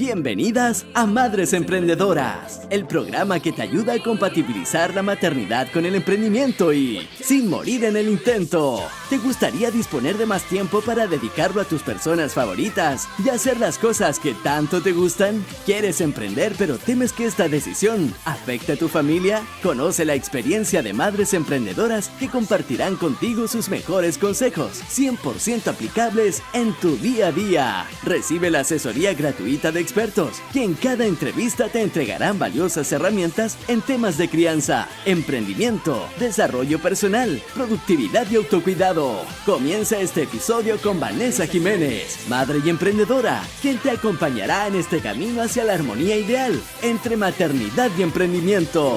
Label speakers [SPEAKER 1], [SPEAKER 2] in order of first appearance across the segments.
[SPEAKER 1] Bienvenidas a Madres Emprendedoras, el programa que te ayuda a compatibilizar la maternidad con el emprendimiento y sin morir en el intento. ¿Te gustaría disponer de más tiempo para dedicarlo a tus personas favoritas y hacer las cosas que tanto te gustan? ¿Quieres emprender pero temes que esta decisión afecte a tu familia? Conoce la experiencia de madres emprendedoras que compartirán contigo sus mejores consejos, 100% aplicables en tu día a día. Recibe la asesoría gratuita de expertos, que en cada entrevista te entregarán valiosas herramientas en temas de crianza, emprendimiento, desarrollo personal, productividad y autocuidado. Comienza este episodio con Vanessa Jiménez, madre y emprendedora, quien te acompañará en este camino hacia la armonía ideal entre maternidad y emprendimiento.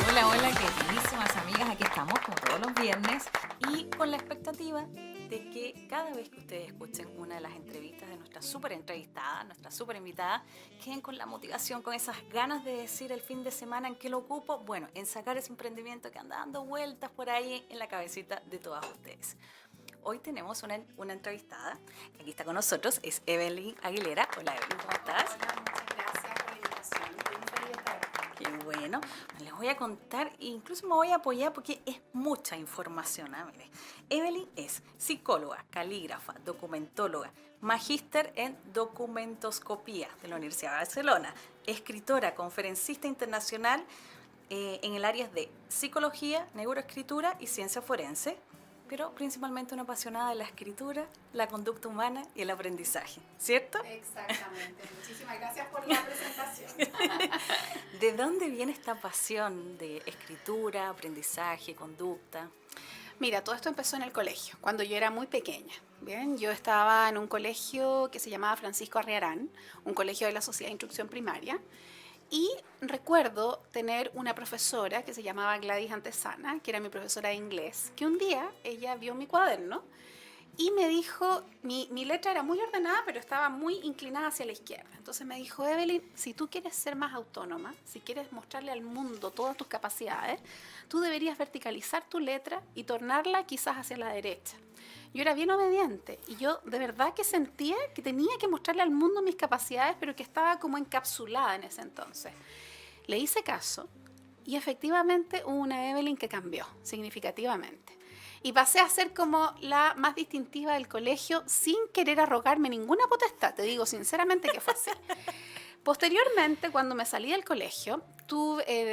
[SPEAKER 2] Hola, hola, queridísimas amigas, aquí estamos como todos los viernes y con la expectativa de que cada vez que ustedes escuchen una de las entrevistas de nuestra súper entrevistada, nuestra súper invitada, queden con la motivación, con esas ganas de decir el fin de semana en qué lo ocupo, bueno, en sacar ese emprendimiento que anda dando vueltas por ahí en la cabecita de todas ustedes. Hoy tenemos una entrevistada que aquí está con nosotros, es Evelyn Aguilera. Hola Evelyn, ¿cómo estás?
[SPEAKER 3] Hola, muchas gracias por la invitación. Estoy muy feliz de estar aquí.
[SPEAKER 2] Qué bueno, les voy a contar, incluso me voy a apoyar porque es mucha información. Mire. Evelyn es psicóloga, calígrafa, documentóloga, magíster en documentoscopía de la Universidad de Barcelona, escritora, conferencista internacional en el área de psicología, neuroescritura y ciencia forense, pero principalmente una apasionada de la escritura, la conducta humana y el aprendizaje, ¿cierto?
[SPEAKER 3] Exactamente. Muchísimas gracias por la presentación.
[SPEAKER 2] ¿De dónde viene esta pasión de escritura, aprendizaje, conducta?
[SPEAKER 3] Mira, todo esto empezó en el colegio, cuando yo era muy pequeña. Bien, yo estaba en un colegio que se llamaba Francisco Arriarán, un colegio de la Sociedad de Instrucción Primaria, y recuerdo tener una profesora que se llamaba Gladys Antesana, que era mi profesora de inglés, que un día ella vio mi cuaderno y me dijo, mi letra era muy ordenada, pero estaba muy inclinada hacia la izquierda. Entonces me dijo, Evelyn, si tú quieres ser más autónoma, si quieres mostrarle al mundo todas tus capacidades, tú deberías verticalizar tu letra y tornarla quizás hacia la derecha. Yo era bien obediente y yo de verdad que sentía que tenía que mostrarle al mundo mis capacidades, pero que estaba como encapsulada en ese entonces. Le hice caso y efectivamente hubo una Evelyn que cambió significativamente. Y pasé a ser como la más distintiva del colegio sin querer arrogarme ninguna potestad. Te digo sinceramente que fue así. Posteriormente, cuando me salí del colegio,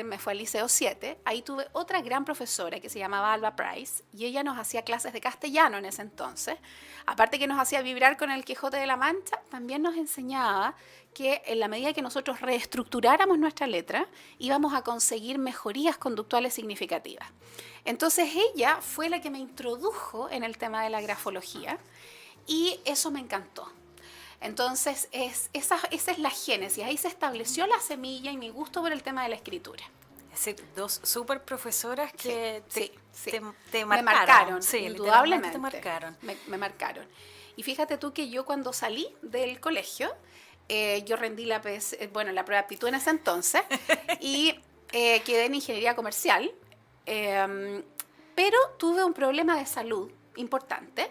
[SPEAKER 3] me fui al Liceo 7, ahí tuve otra gran profesora que se llamaba Alba Price y ella nos hacía clases de castellano en ese entonces. Aparte que nos hacía vibrar con el Quijote de la Mancha, también nos enseñaba que en la medida que nosotros reestructuráramos nuestra letra, íbamos a conseguir mejorías conductuales significativas. Entonces ella fue la que me introdujo en el tema de la grafología y eso me encantó. Entonces, esa es la génesis. Ahí se estableció la semilla y mi gusto por el tema de la escritura.
[SPEAKER 2] Es decir, dos súper profesoras que
[SPEAKER 3] sí.
[SPEAKER 2] te
[SPEAKER 3] Me
[SPEAKER 2] marcaron. Sí,
[SPEAKER 3] indudablemente.
[SPEAKER 2] te marcaron.
[SPEAKER 3] Me marcaron. Y fíjate tú que yo cuando salí del colegio, yo rendí la prueba de aptitud en ese entonces y quedé en ingeniería comercial, pero tuve un problema de salud importante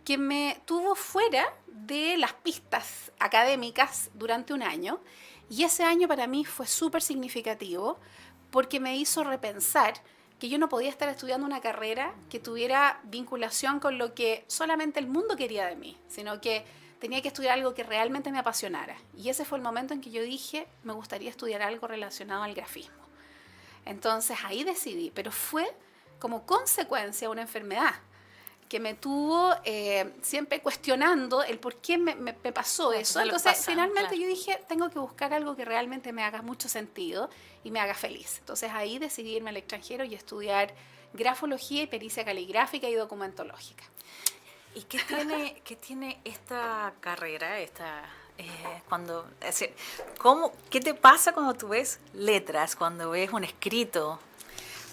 [SPEAKER 3] que me tuvo fuera de las pistas académicas durante un año, y ese año para mí fue súper significativo porque me hizo repensar que yo no podía estar estudiando una carrera que tuviera vinculación con lo que solamente el mundo quería de mí, sino que tenía que estudiar algo que realmente me apasionara. Y ese fue el momento en que yo dije, me gustaría estudiar algo relacionado al grafismo. Entonces ahí decidí, pero fue como consecuencia de una enfermedad que me tuvo siempre cuestionando el por qué me pasó eso. Entonces, finalmente yo dije, tengo que buscar algo que realmente me haga mucho sentido y me haga feliz. Entonces, ahí decidí irme al extranjero y estudiar grafología y pericia caligráfica y documentológica.
[SPEAKER 2] ¿Y qué tiene esta carrera, qué te pasa cuando tú ves letras, cuando ves un escrito?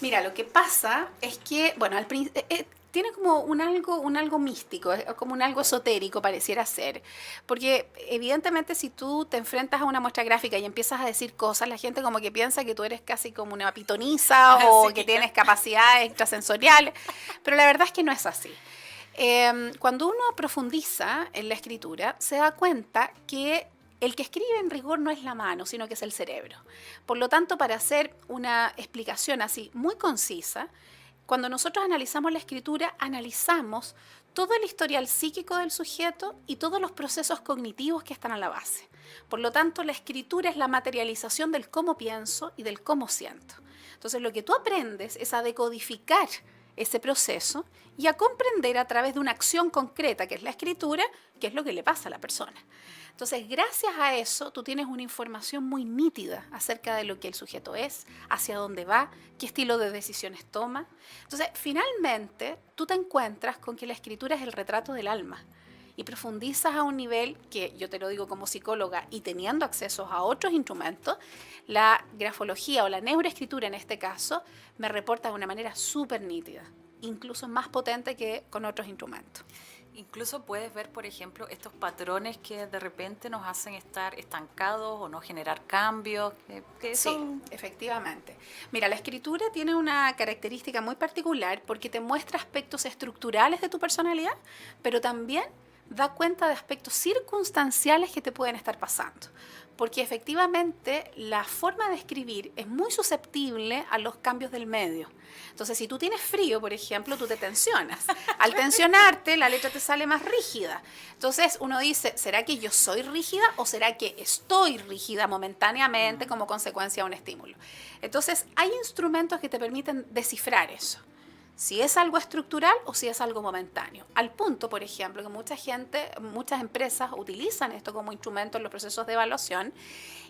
[SPEAKER 3] Mira, lo que pasa es que, bueno, al principio tiene como un algo místico, como un algo esotérico pareciera ser, porque evidentemente si tú te enfrentas a una muestra gráfica y empiezas a decir cosas, la gente como que piensa que tú eres casi como una pitonisa o sí, que tienes capacidades extrasensoriales, pero la verdad es que no es así. Cuando uno profundiza en la escritura, se da cuenta que el que escribe en rigor no es la mano, sino que es el cerebro. Por lo tanto, para hacer una explicación así muy concisa, cuando nosotros analizamos la escritura, analizamos todo el historial psíquico del sujeto y todos los procesos cognitivos que están a la base. Por lo tanto, la escritura es la materialización del cómo pienso y del cómo siento. Entonces, lo que tú aprendes es a decodificar ese proceso y a comprender a través de una acción concreta, que es la escritura, qué es lo que le pasa a la persona. Entonces, gracias a eso, tú tienes una información muy nítida acerca de lo que el sujeto es, hacia dónde va, qué estilo de decisiones toma. Entonces, finalmente, tú te encuentras con que la escritura es el retrato del alma y profundizas a un nivel que, yo te lo digo como psicóloga y teniendo acceso a otros instrumentos, la grafología o la neuroescritura en este caso me reporta de una manera súper nítida, incluso más potente que con otros instrumentos.
[SPEAKER 2] Incluso puedes ver, por ejemplo, estos patrones que de repente nos hacen estar estancados o no generar cambios.
[SPEAKER 3] Sí, efectivamente. Mira, la escritura tiene una característica muy particular porque te muestra aspectos estructurales de tu personalidad, pero también da cuenta de aspectos circunstanciales que te pueden estar pasando. Porque efectivamente la forma de escribir es muy susceptible a los cambios del medio. Entonces, si tú tienes frío, por ejemplo, tú te tensionas. Al tensionarte, la letra te sale más rígida. Entonces, uno dice, ¿será que yo soy rígida o será que estoy rígida momentáneamente como consecuencia de un estímulo? Entonces, hay instrumentos que te permiten descifrar eso. Si es algo estructural o si es algo momentáneo. Al punto, por ejemplo, que muchas empresas utilizan esto como instrumento en los procesos de evaluación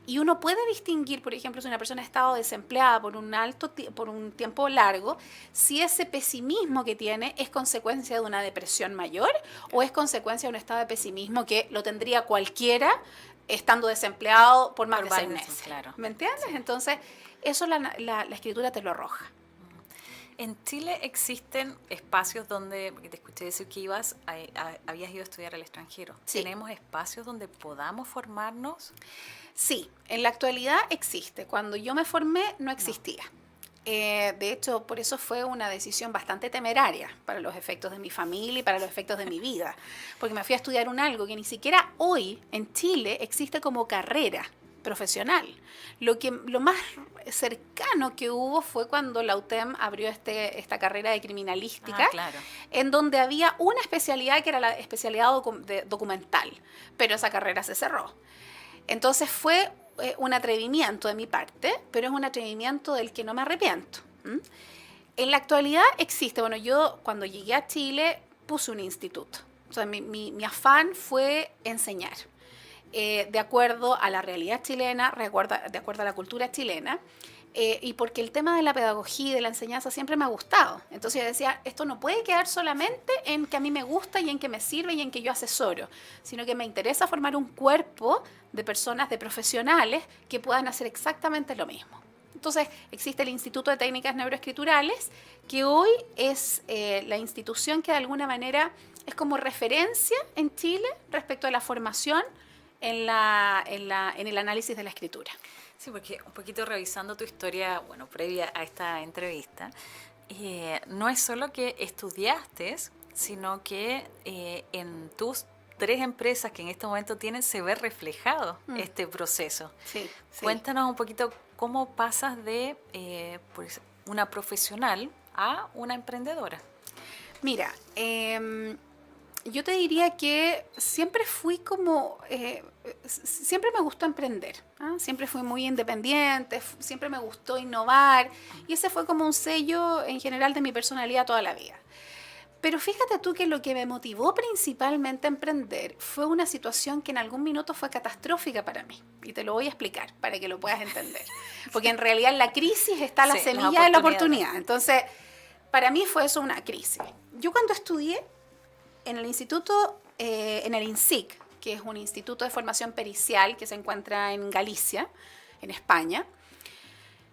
[SPEAKER 3] y uno puede distinguir, por ejemplo, si una persona ha estado desempleada por un tiempo largo, si ese pesimismo que tiene es consecuencia de una depresión mayor o es consecuencia de un estado de pesimismo que lo tendría cualquiera estando desempleado por más de 6 meses.
[SPEAKER 2] Claro.
[SPEAKER 3] ¿Me entiendes? Sí. Entonces, eso la escritura te lo arroja.
[SPEAKER 2] En Chile existen espacios donde, porque te escuché decir que habías ido a estudiar al extranjero.
[SPEAKER 3] Sí.
[SPEAKER 2] ¿Tenemos espacios donde podamos formarnos?
[SPEAKER 3] Sí, en la actualidad existe. Cuando yo me formé no existía. De hecho, por eso fue una decisión bastante temeraria para los efectos de mi familia y para los efectos de mi vida. Porque me fui a estudiar algo que ni siquiera hoy en Chile existe como carrera profesional. Lo más cercano que hubo fue cuando la UTEM abrió esta carrera de criminalística,
[SPEAKER 2] claro,
[SPEAKER 3] en donde había una especialidad que era la especialidad documental, pero esa carrera se cerró. Entonces fue un atrevimiento de mi parte, pero es un atrevimiento del que no me arrepiento. En la actualidad existe, bueno, yo cuando llegué a Chile puse un instituto. O sea, mi afán fue enseñar. De acuerdo a la realidad chilena, de acuerdo a la cultura chilena, y porque el tema de la pedagogía y de la enseñanza siempre me ha gustado. Entonces yo decía, esto no puede quedar solamente en que a mí me gusta y en que me sirve y en que yo asesoro, sino que me interesa formar un cuerpo de personas, de profesionales que puedan hacer exactamente lo mismo. Entonces existe el Instituto de Técnicas Neuroescriturales, que hoy es la institución que de alguna manera es como referencia en Chile respecto a la formación en el análisis de la escritura.
[SPEAKER 2] Sí, porque un poquito revisando tu historia, bueno, previa a esta entrevista, no es solo que estudiaste, sino que en tus 3 empresas que en este momento tienes se ve reflejado este proceso.
[SPEAKER 3] Sí.
[SPEAKER 2] Cuéntanos un poquito cómo pasas de pues, una profesional a una emprendedora.
[SPEAKER 3] Mira, yo te diría que siempre fui siempre me gustó emprender, ¿eh? Siempre fui muy independiente, siempre me gustó innovar y ese fue como un sello en general de mi personalidad toda la vida. Pero fíjate tú que lo que me motivó principalmente a emprender fue una situación que en algún minuto fue catastrófica para mí. Y te lo voy a explicar para que lo puedas entender. Porque en realidad en la crisis está la semilla de la oportunidad. Entonces, para mí fue eso una crisis. Yo cuando estudié en el instituto, en el INSIC, que es un instituto de formación pericial que se encuentra en Galicia, en España,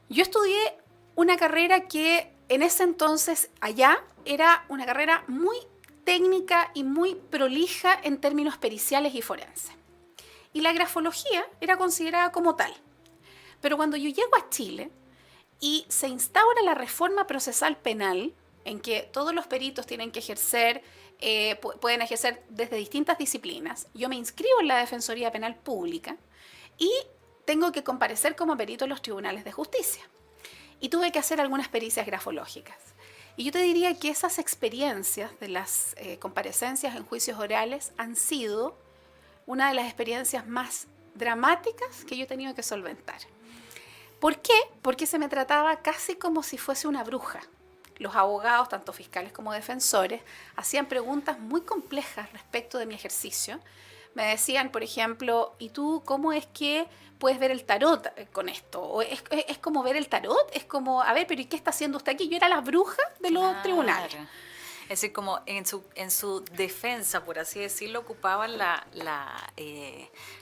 [SPEAKER 3] yo estudié una carrera que en ese entonces allá era una carrera muy técnica y muy prolija en términos periciales y forenses. Y la grafología era considerada como tal. Pero cuando yo llego a Chile y se instaura la reforma procesal penal, en que todos los peritos tienen que ejercer pueden ejercer desde distintas disciplinas. Yo me inscribo en la Defensoría Penal Pública y tengo que comparecer como perito en los tribunales de justicia. Y tuve que hacer algunas pericias grafológicas. Y yo te diría que esas experiencias de las comparecencias en juicios orales han sido una de las experiencias más dramáticas que yo he tenido que solventar. ¿Por qué? Porque se me trataba casi como si fuese una bruja. Los abogados, tanto fiscales como defensores, hacían preguntas muy complejas respecto de mi ejercicio. Me decían, por ejemplo, ¿y tú cómo es que puedes ver el tarot con esto? ¿O es como ver el tarot? Es como, a ver, pero ¿y qué está haciendo usted aquí? Yo era la bruja de los tribunales.
[SPEAKER 2] Es decir, como en su defensa, por así decirlo, ocupaban la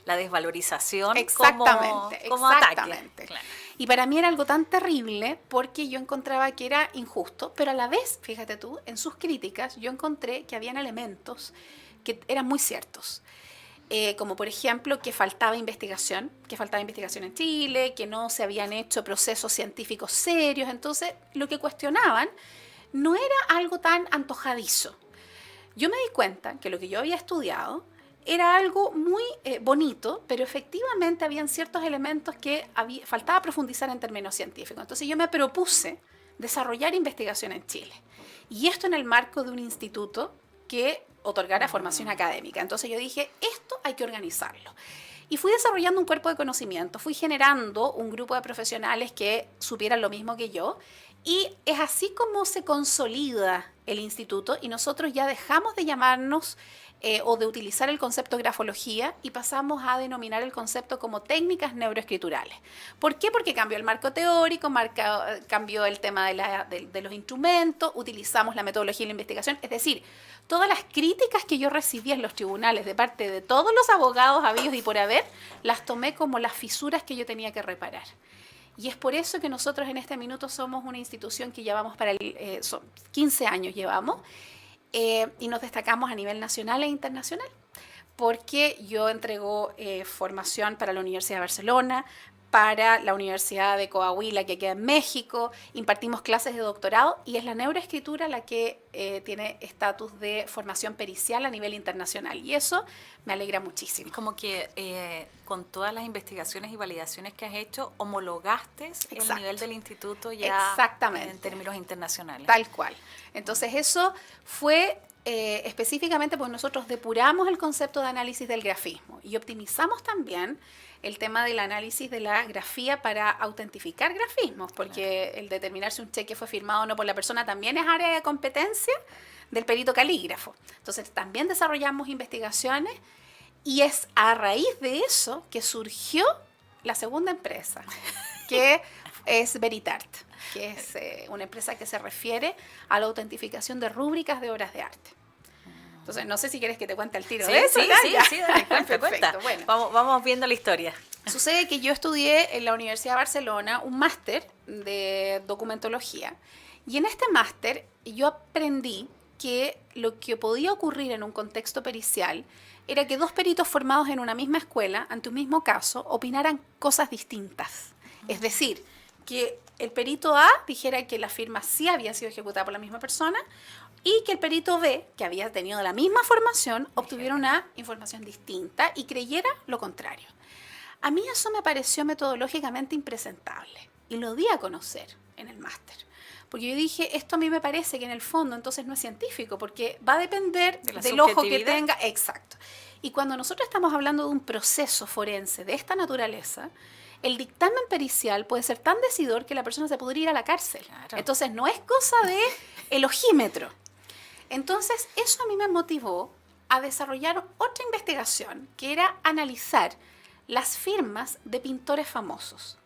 [SPEAKER 2] desvalorización como ataque. Claro.
[SPEAKER 3] Y para mí era algo tan terrible porque yo encontraba que era injusto, pero a la vez, fíjate tú, en sus críticas yo encontré que habían elementos que eran muy ciertos. Como por ejemplo que faltaba investigación en Chile, que no se habían hecho procesos científicos serios. Entonces lo que cuestionaban no era algo tan antojadizo. Yo me di cuenta que lo que yo había estudiado era algo muy bonito, pero efectivamente habían ciertos elementos que faltaba profundizar en términos científicos. Entonces yo me propuse desarrollar investigación en Chile. Y esto en el marco de un instituto que otorgara formación académica. Entonces yo dije, esto hay que organizarlo. Y fui desarrollando un cuerpo de conocimiento, fui generando un grupo de profesionales que supieran lo mismo que yo. Y es así como se consolida el instituto y nosotros ya dejamos de llamarnos o de utilizar el concepto grafología y pasamos a denominar el concepto como técnicas neuroescriturales. ¿Por qué? Porque cambió el marco teórico, cambió el tema de los instrumentos, utilizamos la metodología y la investigación. Es decir, todas las críticas que yo recibía en los tribunales de parte de todos los abogados habidos y por haber, las tomé como las fisuras que yo tenía que reparar. Y es por eso que nosotros en este minuto somos una institución que llevamos 15 años llevamos, y nos destacamos a nivel nacional e internacional, porque yo entrego formación para la Universidad de Barcelona, para la Universidad de Coahuila, que queda en México, impartimos clases de doctorado y es la neuroescritura la que tiene estatus de formación pericial a nivel internacional y eso me alegra muchísimo.
[SPEAKER 2] Como que con todas las investigaciones y validaciones que has hecho, homologaste el nivel del instituto ya en términos internacionales.
[SPEAKER 3] Tal cual. Entonces eso fue específicamente porque nosotros depuramos el concepto de análisis del grafismo y optimizamos también el tema del análisis de la grafía para autentificar grafismos, porque el determinar si un cheque fue firmado o no por la persona también es área de competencia del perito calígrafo. Entonces también desarrollamos investigaciones y es a raíz de eso que surgió la segunda empresa, que es Veritart, que es una empresa que se refiere a la autentificación de rúbricas de obras de arte. Entonces, no sé si quieres que te cuente el tiro de eso.
[SPEAKER 2] Sí, dale, cuenta. Bueno. Vamos viendo la historia.
[SPEAKER 3] Sucede que yo estudié en la Universidad de Barcelona un máster de documentología. Y en este máster yo aprendí que lo que podía ocurrir en un contexto pericial era que dos peritos formados en una misma escuela, ante un mismo caso, opinaran cosas distintas. Es decir, que el perito A dijera que la firma sí había sido ejecutada por la misma persona y que el perito B, que había tenido la misma formación, obtuviera una información distinta y creyera lo contrario. A mí eso me pareció metodológicamente impresentable y lo di a conocer en el máster. Porque yo dije, esto a mí me parece que en el fondo entonces no es científico, porque va a depender del ojo que tenga. Exacto. Y cuando nosotros estamos hablando de un proceso forense de esta naturaleza, el dictamen pericial puede ser tan decidor que la persona se podría ir a la cárcel. Claro. Entonces no es cosa de el ojímetro. Entonces eso a mí me motivó a desarrollar otra investigación que era analizar las firmas de pintores famosos.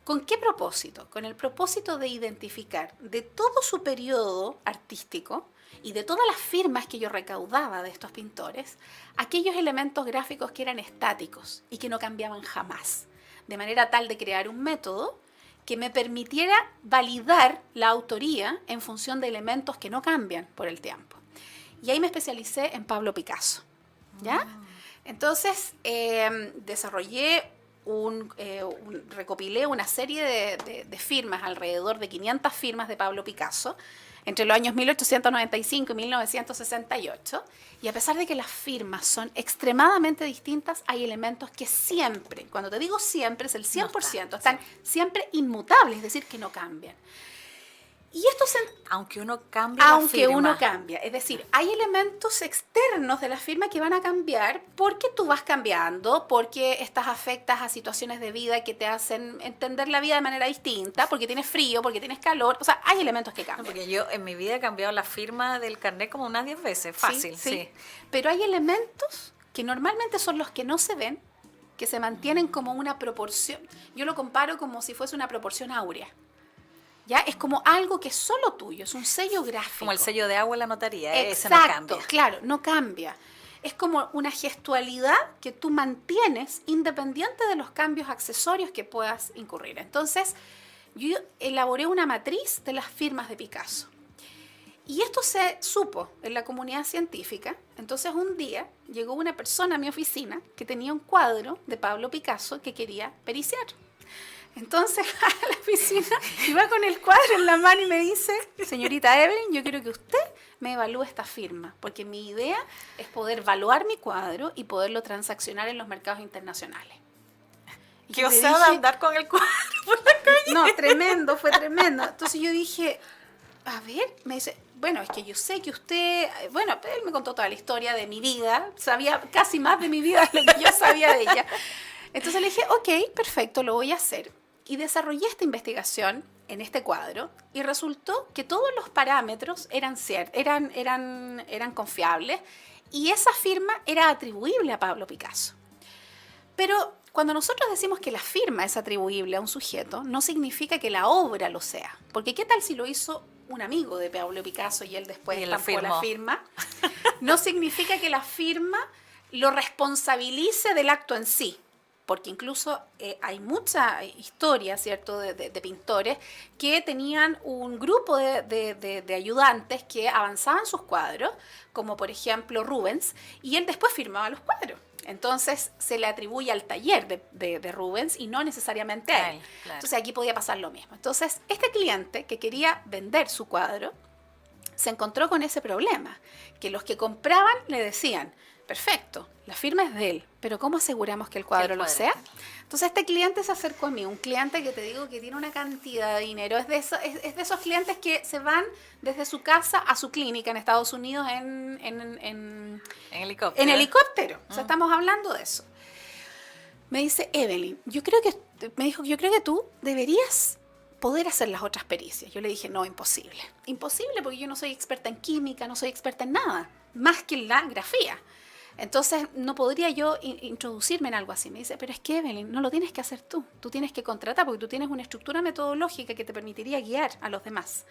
[SPEAKER 3] ¿Con qué propósito? Con el propósito de identificar de todo su periodo artístico y de todas las firmas que yo recaudaba de estos pintores, aquellos elementos gráficos que eran estáticos y que no cambiaban jamás, de manera tal de crear un método que me permitiera validar la autoría en función de elementos que no cambian por el tiempo. Y ahí me especialicé en Pablo Picasso, ¿ya? Entonces, recopilé una serie de firmas, alrededor de 500 firmas de Pablo Picasso, entre los años 1895 y 1968, y a pesar de que las firmas son extremadamente distintas, hay elementos que siempre, cuando te digo siempre, es el 100%, están siempre inmutables, es decir, que no cambian. Y esto
[SPEAKER 2] aunque uno cambie la firma.
[SPEAKER 3] Uno cambia, es decir, hay elementos externos de la firma que van a cambiar porque tú vas cambiando, porque estás afectas a situaciones de vida que te hacen entender la vida de manera distinta, porque tienes frío, porque tienes calor, o sea, hay elementos que cambian.
[SPEAKER 2] Porque yo en mi vida he cambiado la firma del carnet como unas 10 veces, fácil, sí.
[SPEAKER 3] Pero hay elementos que normalmente son los que no se ven, que se mantienen como una proporción. Yo lo comparo como si fuese una proporción áurea. ¿Ya? Es como algo que es solo tuyo, es un sello gráfico.
[SPEAKER 2] Como el sello de agua en la notaría, ese
[SPEAKER 3] Exacto,
[SPEAKER 2] no cambia.
[SPEAKER 3] Claro, no cambia. Es como una gestualidad que tú mantienes independiente de los cambios accesorios que puedas incurrir. Entonces, yo elaboré una matriz de las firmas de Picasso. Y esto se supo en la comunidad científica. Entonces, un día llegó una persona a mi oficina que tenía un cuadro de Pablo Picasso que quería periciar. Entonces, a la oficina, iba con el cuadro en la mano y me dice, señorita Evelyn, yo quiero que usted me evalúe esta firma, porque mi idea es poder evaluar mi cuadro y poderlo transaccionar en los mercados internacionales.
[SPEAKER 2] ¿Qué osada andar con el cuadro por la calle?
[SPEAKER 3] No, tremendo, fue tremendo. Entonces yo dije, a ver, me dice, bueno, es que yo sé que usted, bueno, él me contó toda la historia de mi vida, sabía casi más de mi vida de lo que yo sabía de ella. Entonces le dije, ok, perfecto, lo voy a hacer. Y desarrollé esta investigación en este cuadro y resultó que todos los parámetros eran confiables y esa firma era atribuible a Pablo Picasso. Pero cuando nosotros decimos que la firma es atribuible a un sujeto, no significa que la obra lo sea. Porque ¿qué tal si lo hizo un amigo de Pablo Picasso y él después estampó la firma? No significa que la firma lo responsabilice del acto en sí. Porque incluso hay mucha historia, ¿cierto?, de pintores que tenían un grupo de ayudantes que avanzaban sus cuadros, como por ejemplo Rubens, y él después firmaba los cuadros. Entonces se le atribuye al taller de Rubens y no necesariamente a él. Claro. Entonces aquí podía pasar lo mismo. Entonces este cliente que quería vender su cuadro se encontró con ese problema, que los que compraban le decían, perfecto, la firma es de él, pero ¿cómo aseguramos que el cuadro lo sea? Entonces este cliente se acercó a mí, un cliente que te digo que tiene una cantidad de dinero, es de esos clientes que se van desde su casa a su clínica en Estados Unidos en
[SPEAKER 2] helicóptero.
[SPEAKER 3] En helicóptero, o sea, estamos hablando de eso. Me dice, Evelyn, yo creo que tú deberías poder hacer las otras pericias. Yo le dije, no, imposible. Imposible porque yo no soy experta en química, no soy experta en nada, más que en la grafía. Entonces, no podría yo introducirme en algo así. Me dice, pero es que Evelyn, no lo tienes que hacer tú. Tú tienes que contratar porque tú tienes una estructura metodológica que te permitiría guiar a los demás.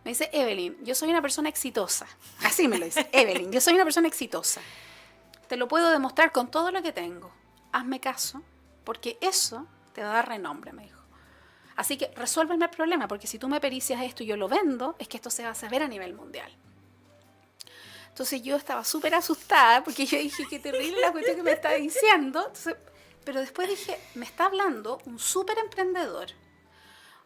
[SPEAKER 3] Me dice, Evelyn, yo soy una persona exitosa. Así me lo dice, Evelyn, yo soy una persona exitosa. Te lo puedo demostrar con todo lo que tengo. Hazme caso, porque eso te va a dar renombre, me dijo. Así que resuélveme el problema, porque si tú me pericias esto y yo lo vendo, es que esto se va a saber a nivel mundial. Entonces yo estaba súper asustada porque yo dije, qué terrible la cuestión que me está diciendo. Entonces, pero después dije, me está hablando un súper emprendedor,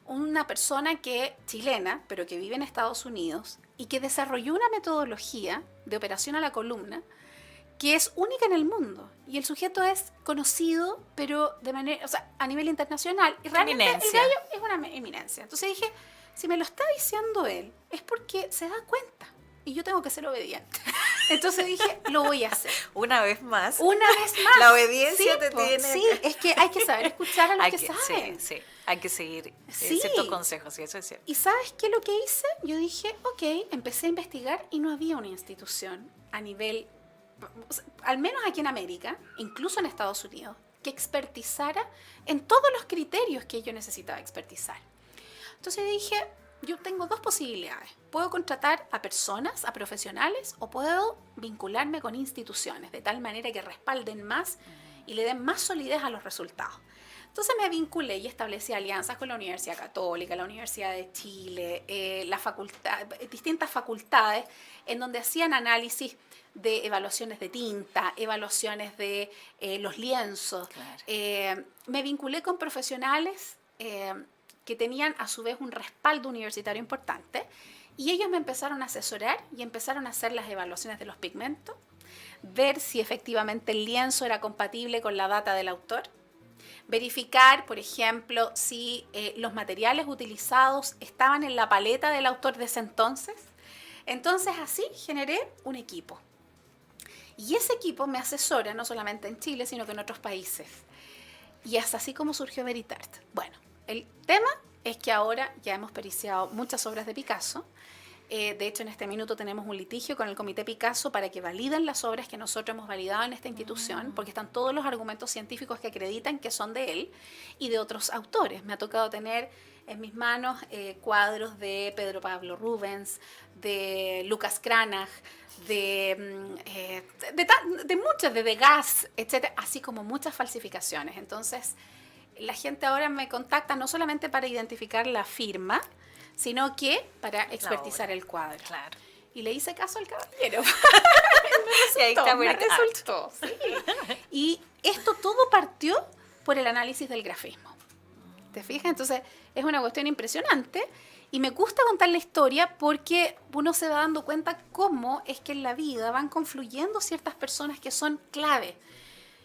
[SPEAKER 3] una persona chilena, pero que vive en Estados Unidos y que desarrolló una metodología de operación a la columna que es única en el mundo. Y el sujeto es conocido, pero de manera, o sea, a nivel internacional. Y realmente el gallo es una eminencia. Entonces dije, si me lo está diciendo él, es porque se da cuenta. Y yo tengo que ser obediente. Entonces dije, lo voy a hacer.
[SPEAKER 2] Una vez más.
[SPEAKER 3] La
[SPEAKER 2] obediencia te tiene.
[SPEAKER 3] Sí, es que hay que saber escuchar a los que saben.
[SPEAKER 2] Sí, hay que seguir ciertos consejos, y eso es cierto.
[SPEAKER 3] ¿Y sabes qué es lo que hice? Yo dije, ok, empecé a investigar y no había una institución a nivel, al menos aquí en América, incluso en Estados Unidos, que expertizara en todos los criterios que yo necesitaba expertizar. Entonces dije, yo tengo dos posibilidades. Puedo contratar a personas, a profesionales, o puedo vincularme con instituciones, de tal manera que respalden más y le den más solidez a los resultados. Entonces me vinculé y establecí alianzas con la Universidad Católica, la Universidad de Chile, distintas facultades, en donde hacían análisis de evaluaciones de tinta, evaluaciones de los lienzos. Claro. Me vinculé con profesionales que tenían a su vez un respaldo universitario importante Y ellos me empezaron a asesorar y empezaron a hacer las evaluaciones de los pigmentos, ver si efectivamente el lienzo era compatible con la data del autor, verificar, por ejemplo, si los materiales utilizados estaban en la paleta del autor de ese entonces. Entonces así generé un equipo. Y ese equipo me asesora no solamente en Chile, sino que en otros países. Y es así como surgió Veritart. Bueno, el tema es que ahora ya hemos periciado muchas obras de Picasso. De hecho, en este minuto tenemos un litigio con el Comité Picasso para que validen las obras que nosotros hemos validado en esta institución, porque están todos los argumentos científicos que acreditan que son de él y de otros autores. Me ha tocado tener en mis manos cuadros de Pedro Pablo Rubens, de Lucas Cranach, de muchas, de Degas, etcétera, así como muchas falsificaciones. Entonces, la gente ahora me contacta no solamente para identificar la firma, sino que para expertizar el cuadro.
[SPEAKER 2] Claro.
[SPEAKER 3] Y le hice caso al caballero. me resultó. Sí. Y esto todo partió por el análisis del grafismo. ¿Te fijas? Entonces, es una cuestión impresionante. Y me gusta contar la historia porque uno se va dando cuenta cómo es que en la vida van confluyendo ciertas personas que son clave.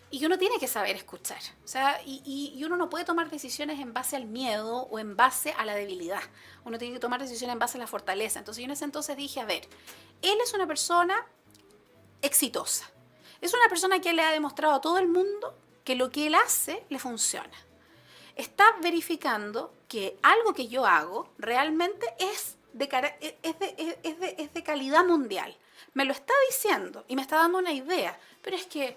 [SPEAKER 3] Y uno tiene que saber escuchar. O sea, y uno no puede tomar decisiones en base al miedo o en base a la debilidad. Uno tiene que tomar decisiones en base a la fortaleza. Entonces yo en ese entonces dije, a ver, él es una persona exitosa. Es una persona que le ha demostrado a todo el mundo que lo que él hace le funciona. Está verificando que algo que yo hago realmente es de calidad mundial. Me lo está diciendo y me está dando una idea. Pero es que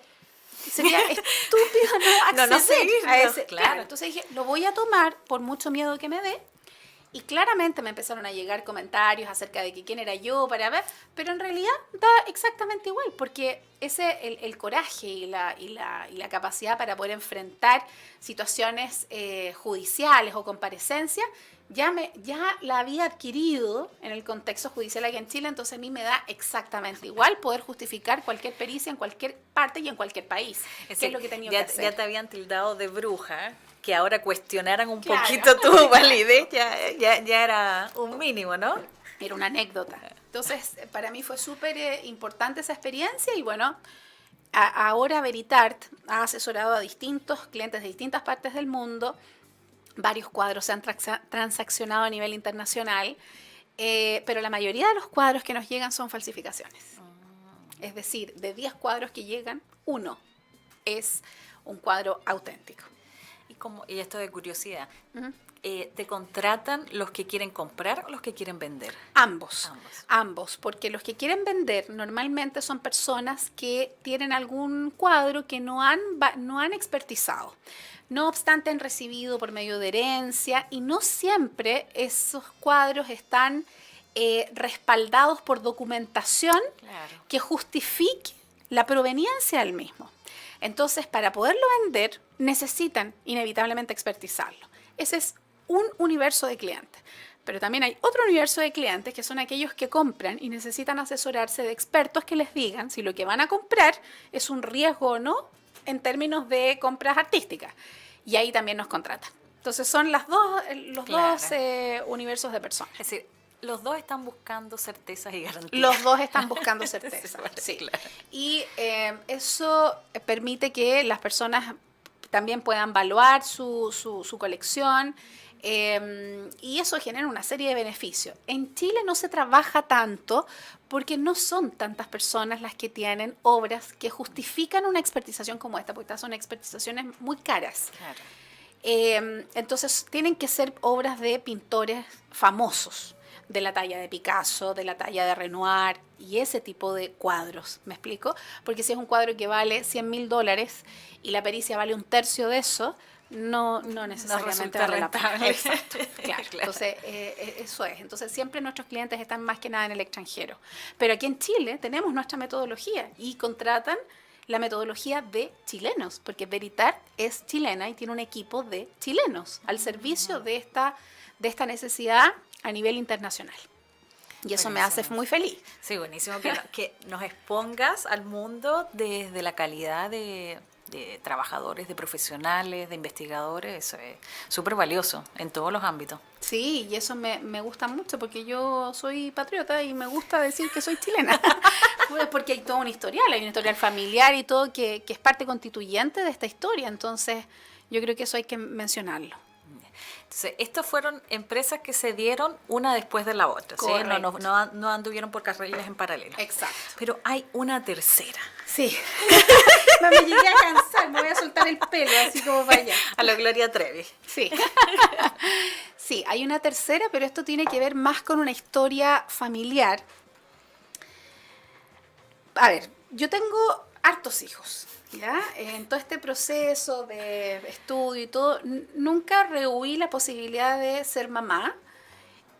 [SPEAKER 3] sería estúpido no acceder a ese. Claro. Entonces dije, lo voy a tomar por mucho miedo que me dé. Y claramente me empezaron a llegar comentarios acerca de que quién era yo para ver, pero en realidad da exactamente igual, porque el coraje y la capacidad para poder enfrentar situaciones judiciales o comparecencias, ya la había adquirido en el contexto judicial aquí en Chile, entonces a mí me da exactamente igual poder justificar cualquier pericia en cualquier parte y en cualquier país.
[SPEAKER 2] Es
[SPEAKER 3] lo que tenía que hacer.
[SPEAKER 2] Ya te habían tildado de bruja, que ahora cuestionaran un poquito tu validez, ya era un mínimo, ¿no?
[SPEAKER 3] Era una anécdota. Entonces, para mí fue súper importante esa experiencia y bueno, ahora Veritart ha asesorado a distintos clientes de distintas partes del mundo. Varios cuadros se han transaccionado a nivel internacional, pero la mayoría de los cuadros que nos llegan son falsificaciones. Es decir, de 10 cuadros que llegan, 1 es un cuadro auténtico.
[SPEAKER 2] Y esto de curiosidad, ¿te contratan los que quieren comprar o los que quieren vender?
[SPEAKER 3] Ambos, porque los que quieren vender normalmente son personas que tienen algún cuadro que no han expertizado. No obstante, han recibido por medio de herencia y no siempre esos cuadros están respaldados por documentación que justifique la proveniencia del mismo. Entonces, para poderlo vender, necesitan inevitablemente expertizarlo. Ese es un universo de clientes. Pero también hay otro universo de clientes que son aquellos que compran y necesitan asesorarse de expertos que les digan si lo que van a comprar es un riesgo o no en términos de compras artísticas. Y ahí también nos contratan. Entonces, son los dos universos de personas.
[SPEAKER 2] Es decir, los dos están buscando certezas y garantías.
[SPEAKER 3] Los dos están buscando certezas, sí.
[SPEAKER 2] Claro.
[SPEAKER 3] Y eso permite que las personas también puedan evaluar su colección y eso genera una serie de beneficios. En Chile no se trabaja tanto porque no son tantas personas las que tienen obras que justifican una expertización como esta, porque estas son expertizaciones muy caras.
[SPEAKER 2] Claro.
[SPEAKER 3] Entonces tienen que ser obras de pintores famosos, de la talla de Picasso, de la talla de Renoir y ese tipo de cuadros, ¿me explico? Porque si es un cuadro que vale $100,000 y la pericia vale un tercio de eso, no necesariamente vale la pena. Exacto, claro. Entonces, eso es. Entonces, siempre nuestros clientes están más que nada en el extranjero. Pero aquí en Chile tenemos nuestra metodología y contratan la metodología de chilenos, porque Veritart es chilena y tiene un equipo de chilenos al servicio de esta necesidad a nivel internacional. Y eso me hace muy feliz.
[SPEAKER 2] Sí, buenísimo que nos expongas al mundo desde la calidad de de trabajadores, de profesionales, de investigadores. Eso es súper valioso en todos los ámbitos.
[SPEAKER 3] Sí, y eso me gusta mucho porque yo soy patriota y me gusta decir que soy chilena. Pues porque hay todo un historial, hay un historial familiar y todo que es parte constituyente de esta historia. Entonces, yo creo que eso hay que mencionarlo.
[SPEAKER 2] Entonces, estas fueron empresas que se dieron una después de la otra, ¿sí? No anduvieron por carriles en paralelo.
[SPEAKER 3] Exacto.
[SPEAKER 2] Pero hay una tercera.
[SPEAKER 3] Sí. Me llegué a cansar, me voy a soltar el pelo, así como para allá.
[SPEAKER 2] A la Gloria Trevi.
[SPEAKER 3] Sí. Sí, hay una tercera, pero esto tiene que ver más con una historia familiar. A ver, yo tengo hartos hijos, ¿ya? En todo este proceso de estudio y todo, nunca rehuí la posibilidad de ser mamá.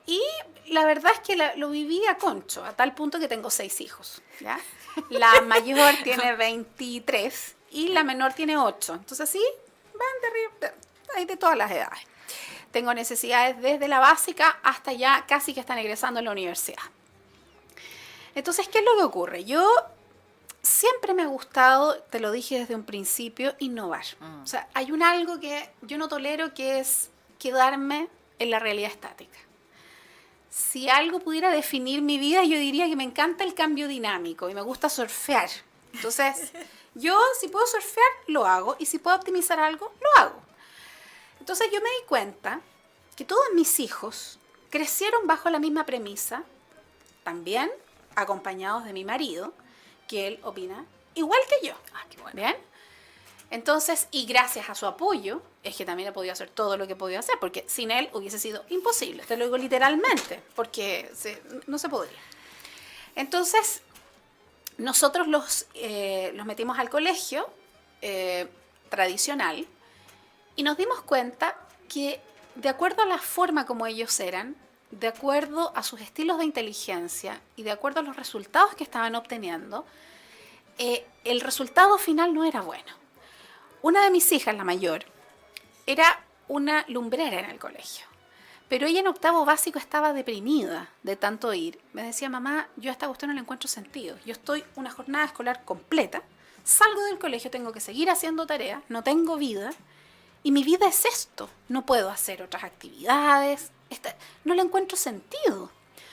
[SPEAKER 3] Y la verdad es que lo viví a concho, a tal punto que tengo 6 hijos, ¿ya? La mayor tiene 23 y la menor tiene 8. Entonces sí, van de arriba, hay de todas las edades. Tengo necesidades desde la básica hasta ya casi que están egresando en la universidad. Entonces, ¿qué es lo que ocurre? Yo siempre me ha gustado, te lo dije desde un principio, innovar. O sea, hay algo que yo no tolero, que es quedarme en la realidad estática. Si algo pudiera definir mi vida, yo diría que me encanta el cambio dinámico y me gusta surfear. Entonces, yo si puedo surfear, lo hago, y si puedo optimizar algo, lo hago. Entonces yo me di cuenta que todos mis hijos crecieron bajo la misma premisa, también acompañados de mi marido, que él opina igual que yo.
[SPEAKER 2] Ah, qué bueno.
[SPEAKER 3] ¿Bien? Entonces, y gracias a su apoyo, es que también he podido hacer todo lo que he podido hacer, porque sin él hubiese sido imposible, te lo digo literalmente, porque no se podría. Entonces, nosotros los metimos al colegio tradicional y nos dimos cuenta que de acuerdo a la forma como ellos eran, de acuerdo a sus estilos de inteligencia y de acuerdo a los resultados que estaban obteniendo, el resultado final no era bueno. Una de mis hijas, la mayor, era una lumbrera en el colegio. Pero ella en octavo básico estaba deprimida de tanto ir. Me decía, mamá, yo a esta cuestión no le encuentro sentido. Yo estoy una jornada escolar completa, salgo del colegio, tengo que seguir haciendo tareas, no tengo vida, y mi vida es esto. No puedo hacer otras actividades, no le encuentro sentido.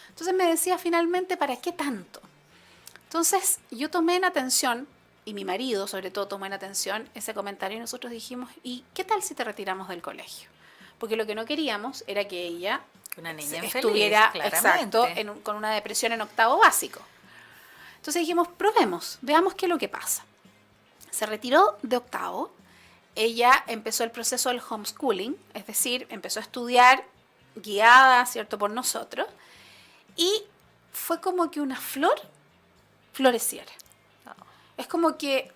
[SPEAKER 3] Entonces me decía finalmente, ¿para qué tanto? Entonces yo tomé en atención, y mi marido sobre todo tomó en atención ese comentario, y nosotros dijimos, ¿y qué tal si te retiramos del colegio? Porque lo que no queríamos era que ella
[SPEAKER 2] una niña
[SPEAKER 3] estuviera
[SPEAKER 2] infeliz,
[SPEAKER 3] exacto, con una depresión en octavo básico. Entonces dijimos, probemos, veamos qué es lo que pasa. Se retiró de octavo, ella empezó el proceso del homeschooling, es decir, empezó a estudiar guiada, ¿cierto?, por nosotros, y fue como que una flor floreciera. Es como que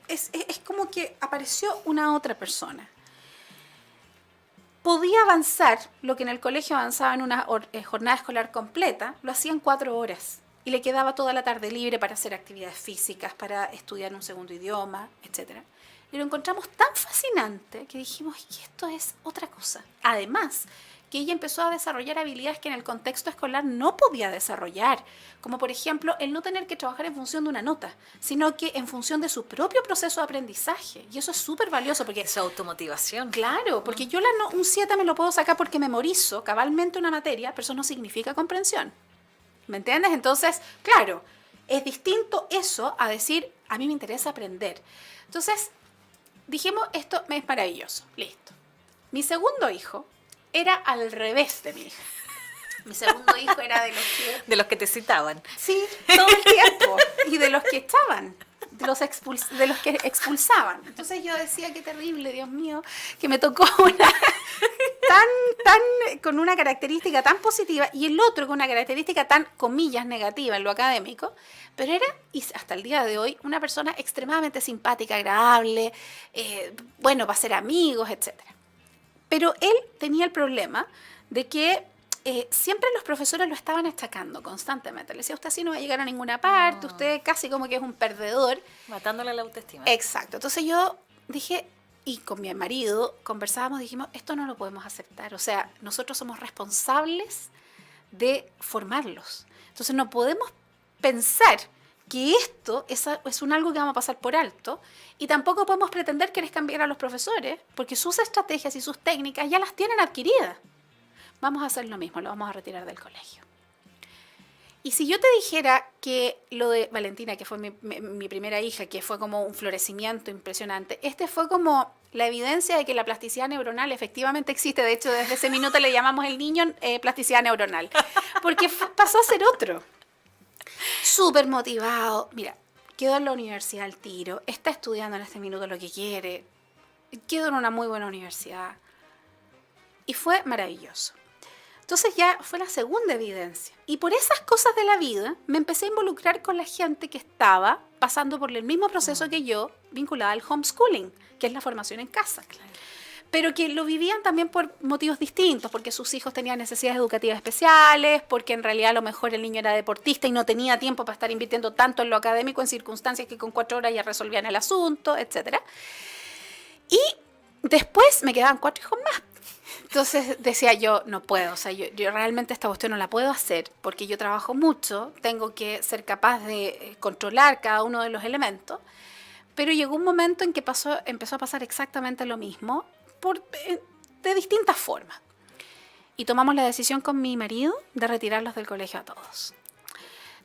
[SPEAKER 3] es como que apareció una otra persona. Podía avanzar lo que en el colegio avanzaba en una jornada escolar completa, lo hacía en 4 horas y le quedaba toda la tarde libre para hacer actividades físicas, para estudiar un segundo idioma, etc. Y lo encontramos tan fascinante que dijimos que esto es otra cosa. Además, que ella empezó a desarrollar habilidades que en el contexto escolar no podía desarrollar, como por ejemplo el no tener que trabajar en función de una nota, sino que en función de su propio proceso de aprendizaje. Y eso es súper valioso porque
[SPEAKER 2] esa automotivación.
[SPEAKER 3] Claro, porque yo un 7 me lo puedo sacar porque memorizo cabalmente una materia, pero eso no significa comprensión. ¿Me entiendes? Entonces, claro, es distinto eso a decir, a mí me interesa aprender. Entonces, dijimos, esto es maravilloso, listo. Mi segundo hijo era al revés de mi hija. Mi segundo hijo era
[SPEAKER 2] de los que te citaban.
[SPEAKER 3] Sí, todo el tiempo. Y de los que echaban, de los que expulsaban. Entonces yo decía, qué terrible, Dios mío, que me tocó una con una característica tan positiva y el otro con una característica tan, comillas, negativa en lo académico, pero era, y hasta el día de hoy, una persona extremadamente simpática, agradable, bueno, para ser amigos, etc. Pero él tenía el problema de que siempre los profesores lo estaban achacando constantemente. Le decía, usted así no va a llegar a ninguna parte, usted casi como que es un perdedor.
[SPEAKER 2] Matándole la autoestima.
[SPEAKER 3] Exacto. Entonces yo dije, y con mi marido conversábamos, dijimos, esto no lo podemos aceptar. O sea, nosotros somos responsables de formarlos. Entonces no podemos pensar que esto es un algo que vamos a pasar por alto y tampoco podemos pretender que les cambiar a los profesores porque sus estrategias y sus técnicas ya las tienen adquiridas. Vamos a hacer lo mismo, lo vamos a retirar del colegio. Y si yo te dijera que lo de Valentina, que fue mi primera hija, que fue como un florecimiento impresionante, fue como la evidencia de que la plasticidad neuronal efectivamente existe. De hecho, desde ese minuto le llamamos el niño plasticidad neuronal, porque pasó a ser otro. Súper motivado. Mira, quedó en la universidad al tiro, está estudiando en este minuto lo que quiere, quedó en una muy buena universidad. Y fue maravilloso. Entonces ya fue la segunda evidencia. Y por esas cosas de la vida me empecé a involucrar con la gente que estaba pasando por el mismo proceso que yo, vinculada al homeschooling, que es la formación en casa. Claro. Pero que lo vivían también por motivos distintos, porque sus hijos tenían necesidades educativas especiales, porque en realidad a lo mejor el niño era deportista y no tenía tiempo para estar invirtiendo tanto en lo académico en circunstancias que con 4 horas ya resolvían el asunto, etc. Y después me quedaban 4 hijos más. Entonces decía yo, no puedo, o sea, yo realmente esta cuestión no la puedo hacer porque yo trabajo mucho, tengo que ser capaz de controlar cada uno de los elementos, pero llegó un momento en que empezó a pasar exactamente lo mismo de distintas formas. Y tomamos la decisión con mi marido de retirarlos del colegio a todos.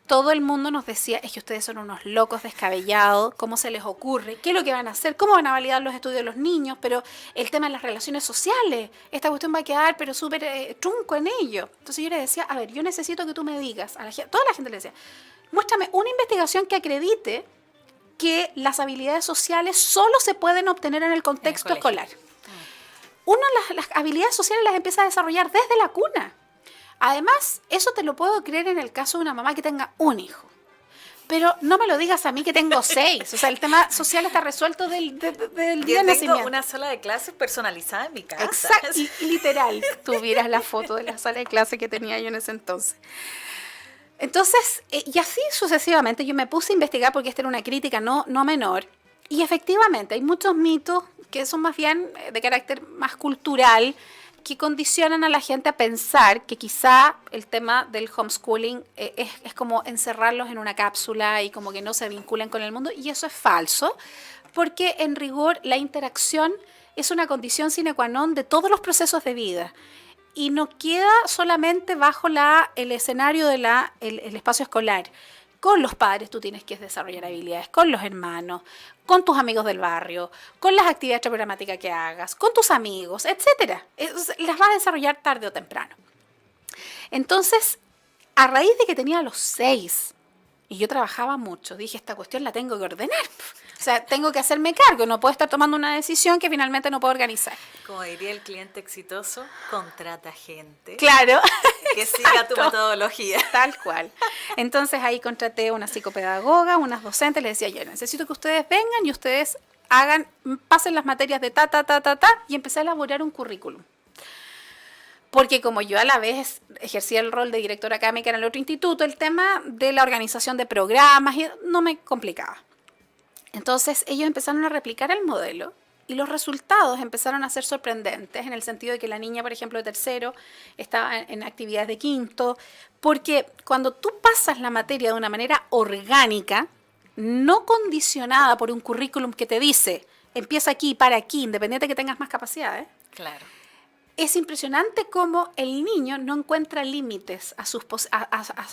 [SPEAKER 3] Todo el mundo nos decía, es que ustedes son unos locos descabellados, ¿cómo se les ocurre? ¿Qué es lo que van a hacer? ¿Cómo van a validar los estudios de los niños? Pero el tema de las relaciones sociales, esta cuestión va a quedar pero súper trunco en ello. Entonces yo le decía, a ver, yo necesito que tú me digas, toda la gente le decía, muéstrame una investigación que acredite que las habilidades sociales solo se pueden obtener en el contexto escolar. Uno las habilidades sociales las empieza a desarrollar desde la cuna. Además, eso te lo puedo creer en el caso de una mamá que tenga un hijo. Pero no me lo digas a mí que tengo 6. O sea, el tema social está resuelto del día de nacimiento.
[SPEAKER 2] Tengo una sala de clases personalizada en mi casa.
[SPEAKER 3] Exacto, y literal. Tú vieras la foto de la sala de clase que tenía yo en ese entonces. Entonces, y así sucesivamente, yo me puse a investigar porque esta era una crítica no menor. Y efectivamente, hay muchos mitos que son más bien de carácter más cultural, que condicionan a la gente a pensar que quizá el tema del homeschooling es como encerrarlos en una cápsula y como que no se vinculan con el mundo, y eso es falso, porque en rigor la interacción es una condición sine qua non de todos los procesos de vida y no queda solamente bajo el escenario del espacio escolar. Con los padres tú tienes que desarrollar habilidades, con los hermanos, con tus amigos del barrio, con las actividades programáticas que hagas, con tus amigos, etc. Las vas a desarrollar tarde o temprano. Entonces, a raíz de que tenía los 6 y yo trabajaba mucho, dije, esta cuestión la tengo que ordenar. O sea, tengo que hacerme cargo, no puedo estar tomando una decisión que finalmente no puedo organizar.
[SPEAKER 2] Como diría el cliente exitoso, contrata gente.
[SPEAKER 3] Claro.
[SPEAKER 2] Que siga tu metodología.
[SPEAKER 3] Tal cual. Entonces ahí contraté una psicopedagoga, unas docentes, les decía, yo necesito que ustedes vengan y ustedes pasen las materias de y empecé a elaborar un currículum. Porque como yo a la vez ejercía el rol de directora académica en el otro instituto, el tema de la organización de programas no me complicaba. Entonces ellos empezaron a replicar el modelo y los resultados empezaron a ser sorprendentes en el sentido de que la niña, por ejemplo, de tercero estaba en actividades de quinto, porque cuando tú pasas la materia de una manera orgánica, no condicionada por un currículum que te dice empieza aquí y para aquí, independiente de que tengas más capacidades.
[SPEAKER 2] Claro.
[SPEAKER 3] Es impresionante cómo el niño no encuentra límites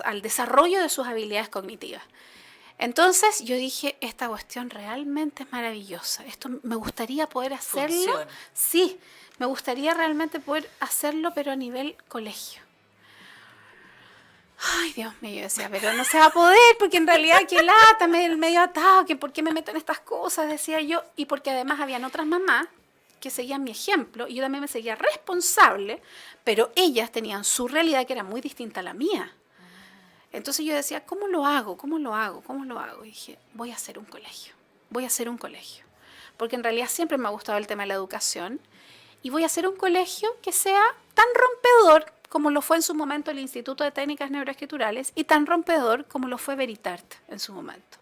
[SPEAKER 3] al desarrollo de sus habilidades cognitivas. Entonces yo dije, esta cuestión realmente es maravillosa. Esto me gustaría poder hacerlo.
[SPEAKER 2] Funciona.
[SPEAKER 3] Sí, me gustaría realmente poder hacerlo, pero a nivel colegio. Ay, Dios mío, yo decía, pero no se va a poder, porque en realidad qué lata, medio atado, que por qué me meto en estas cosas, decía yo. Y porque además habían otras mamás que seguían mi ejemplo y yo también me seguía responsable, pero ellas tenían su realidad que era muy distinta a la mía. Entonces yo decía, ¿cómo lo hago? Y dije, voy a hacer un colegio. Porque en realidad siempre me ha gustado el tema de la educación y voy a hacer un colegio que sea tan rompedor como lo fue en su momento el Instituto de Técnicas Neuroescriturales y tan rompedor como lo fue Veritart en su momento.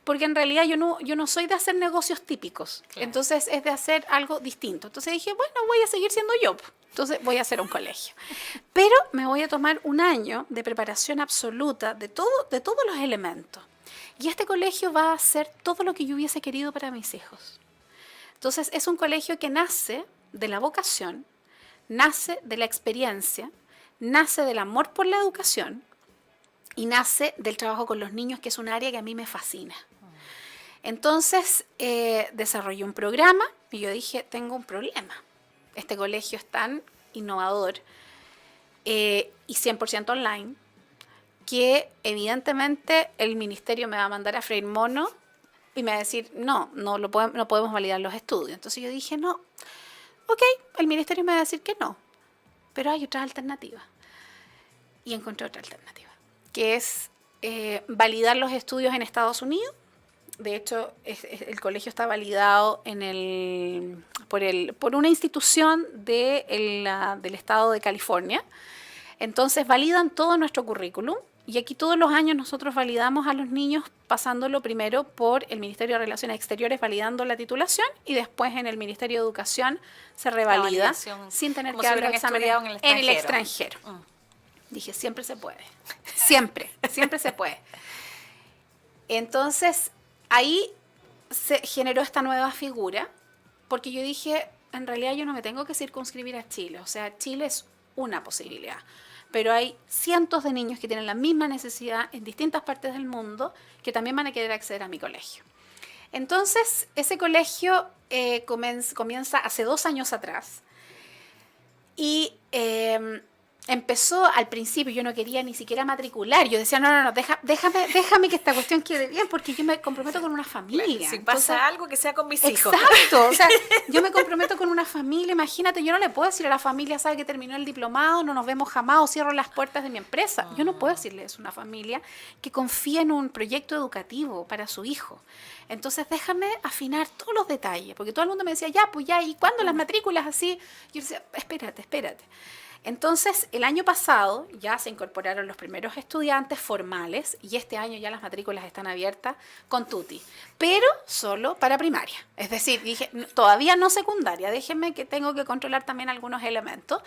[SPEAKER 3] Porque en realidad yo no soy de hacer negocios típicos, claro. Entonces es de hacer algo distinto. Entonces dije, bueno, voy a seguir siendo yo. Entonces voy a hacer un colegio. Pero me voy a tomar un año de preparación absoluta de todos los elementos. Y este colegio va a ser todo lo que yo hubiese querido para mis hijos. Entonces, es un colegio que nace de la vocación, nace de la experiencia, nace del amor por la educación y nace del trabajo con los niños, que es un área que a mí me fascina. Entonces, desarrollé un programa y yo dije, tengo un problema. Este colegio es tan innovador y 100% online, que evidentemente el ministerio me va a mandar a freír mono y me va a decir, no podemos validar los estudios. Entonces yo dije, no, ok, el ministerio me va a decir que no, pero hay otra alternativa. Y encontré otra alternativa, que es validar los estudios en Estados Unidos. De hecho, el colegio está validado por una institución del estado de California. Entonces validan todo nuestro currículum y aquí todos los años nosotros validamos a los niños pasándolo primero por el Ministerio de Relaciones Exteriores, validando la titulación, y después en el Ministerio de Educación se revalida sin tener que dar los exámenes en el extranjero. Dije, siempre se puede, siempre se puede. Entonces ahí se generó esta nueva figura, porque yo dije, en realidad yo no me tengo que circunscribir a Chile, o sea, Chile es una posibilidad, pero hay cientos de niños que tienen la misma necesidad en distintas partes del mundo que también van a querer acceder a mi colegio. Entonces, ese colegio comienza hace 2 años atrás y empezó al principio, yo no quería ni siquiera matricular, yo decía, no, déjame que esta cuestión quede bien, porque yo me comprometo con una familia.
[SPEAKER 2] Si pasa algo, que sea con mis hijos.
[SPEAKER 3] Exacto, o sea, yo me comprometo con una familia, imagínate, yo no le puedo decir a la familia, sabe que terminó el diplomado, no nos vemos jamás, o cierro las puertas de mi empresa. Yo no puedo decirle eso a una familia que confía en un proyecto educativo para su hijo. Entonces déjame afinar todos los detalles, porque todo el mundo me decía, ya, ¿y cuándo las matrículas así? Yo decía, espérate. Entonces, el año pasado ya se incorporaron los primeros estudiantes formales y este año ya las matrículas están abiertas con tuti, pero solo para primaria. Es decir, dije, todavía no secundaria, déjenme que tengo que controlar también algunos elementos,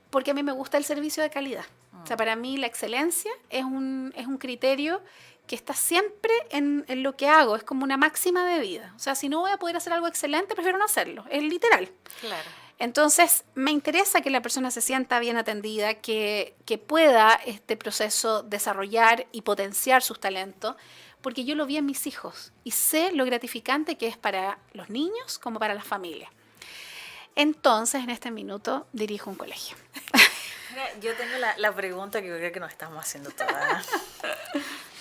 [SPEAKER 3] porque a mí me gusta el servicio de calidad. O sea, para mí la excelencia es un criterio que está siempre en lo que hago, es como una máxima de vida. O sea, si no voy a poder hacer algo excelente, prefiero no hacerlo, es literal.
[SPEAKER 2] Claro.
[SPEAKER 3] Entonces, me interesa que la persona se sienta bien atendida, que pueda este proceso desarrollar y potenciar sus talentos, porque yo lo vi en mis hijos y sé lo gratificante que es para los niños como para las familias. Entonces, en este minuto, dirijo un colegio.
[SPEAKER 2] Yo tengo la pregunta que yo creo que nos estamos haciendo todas.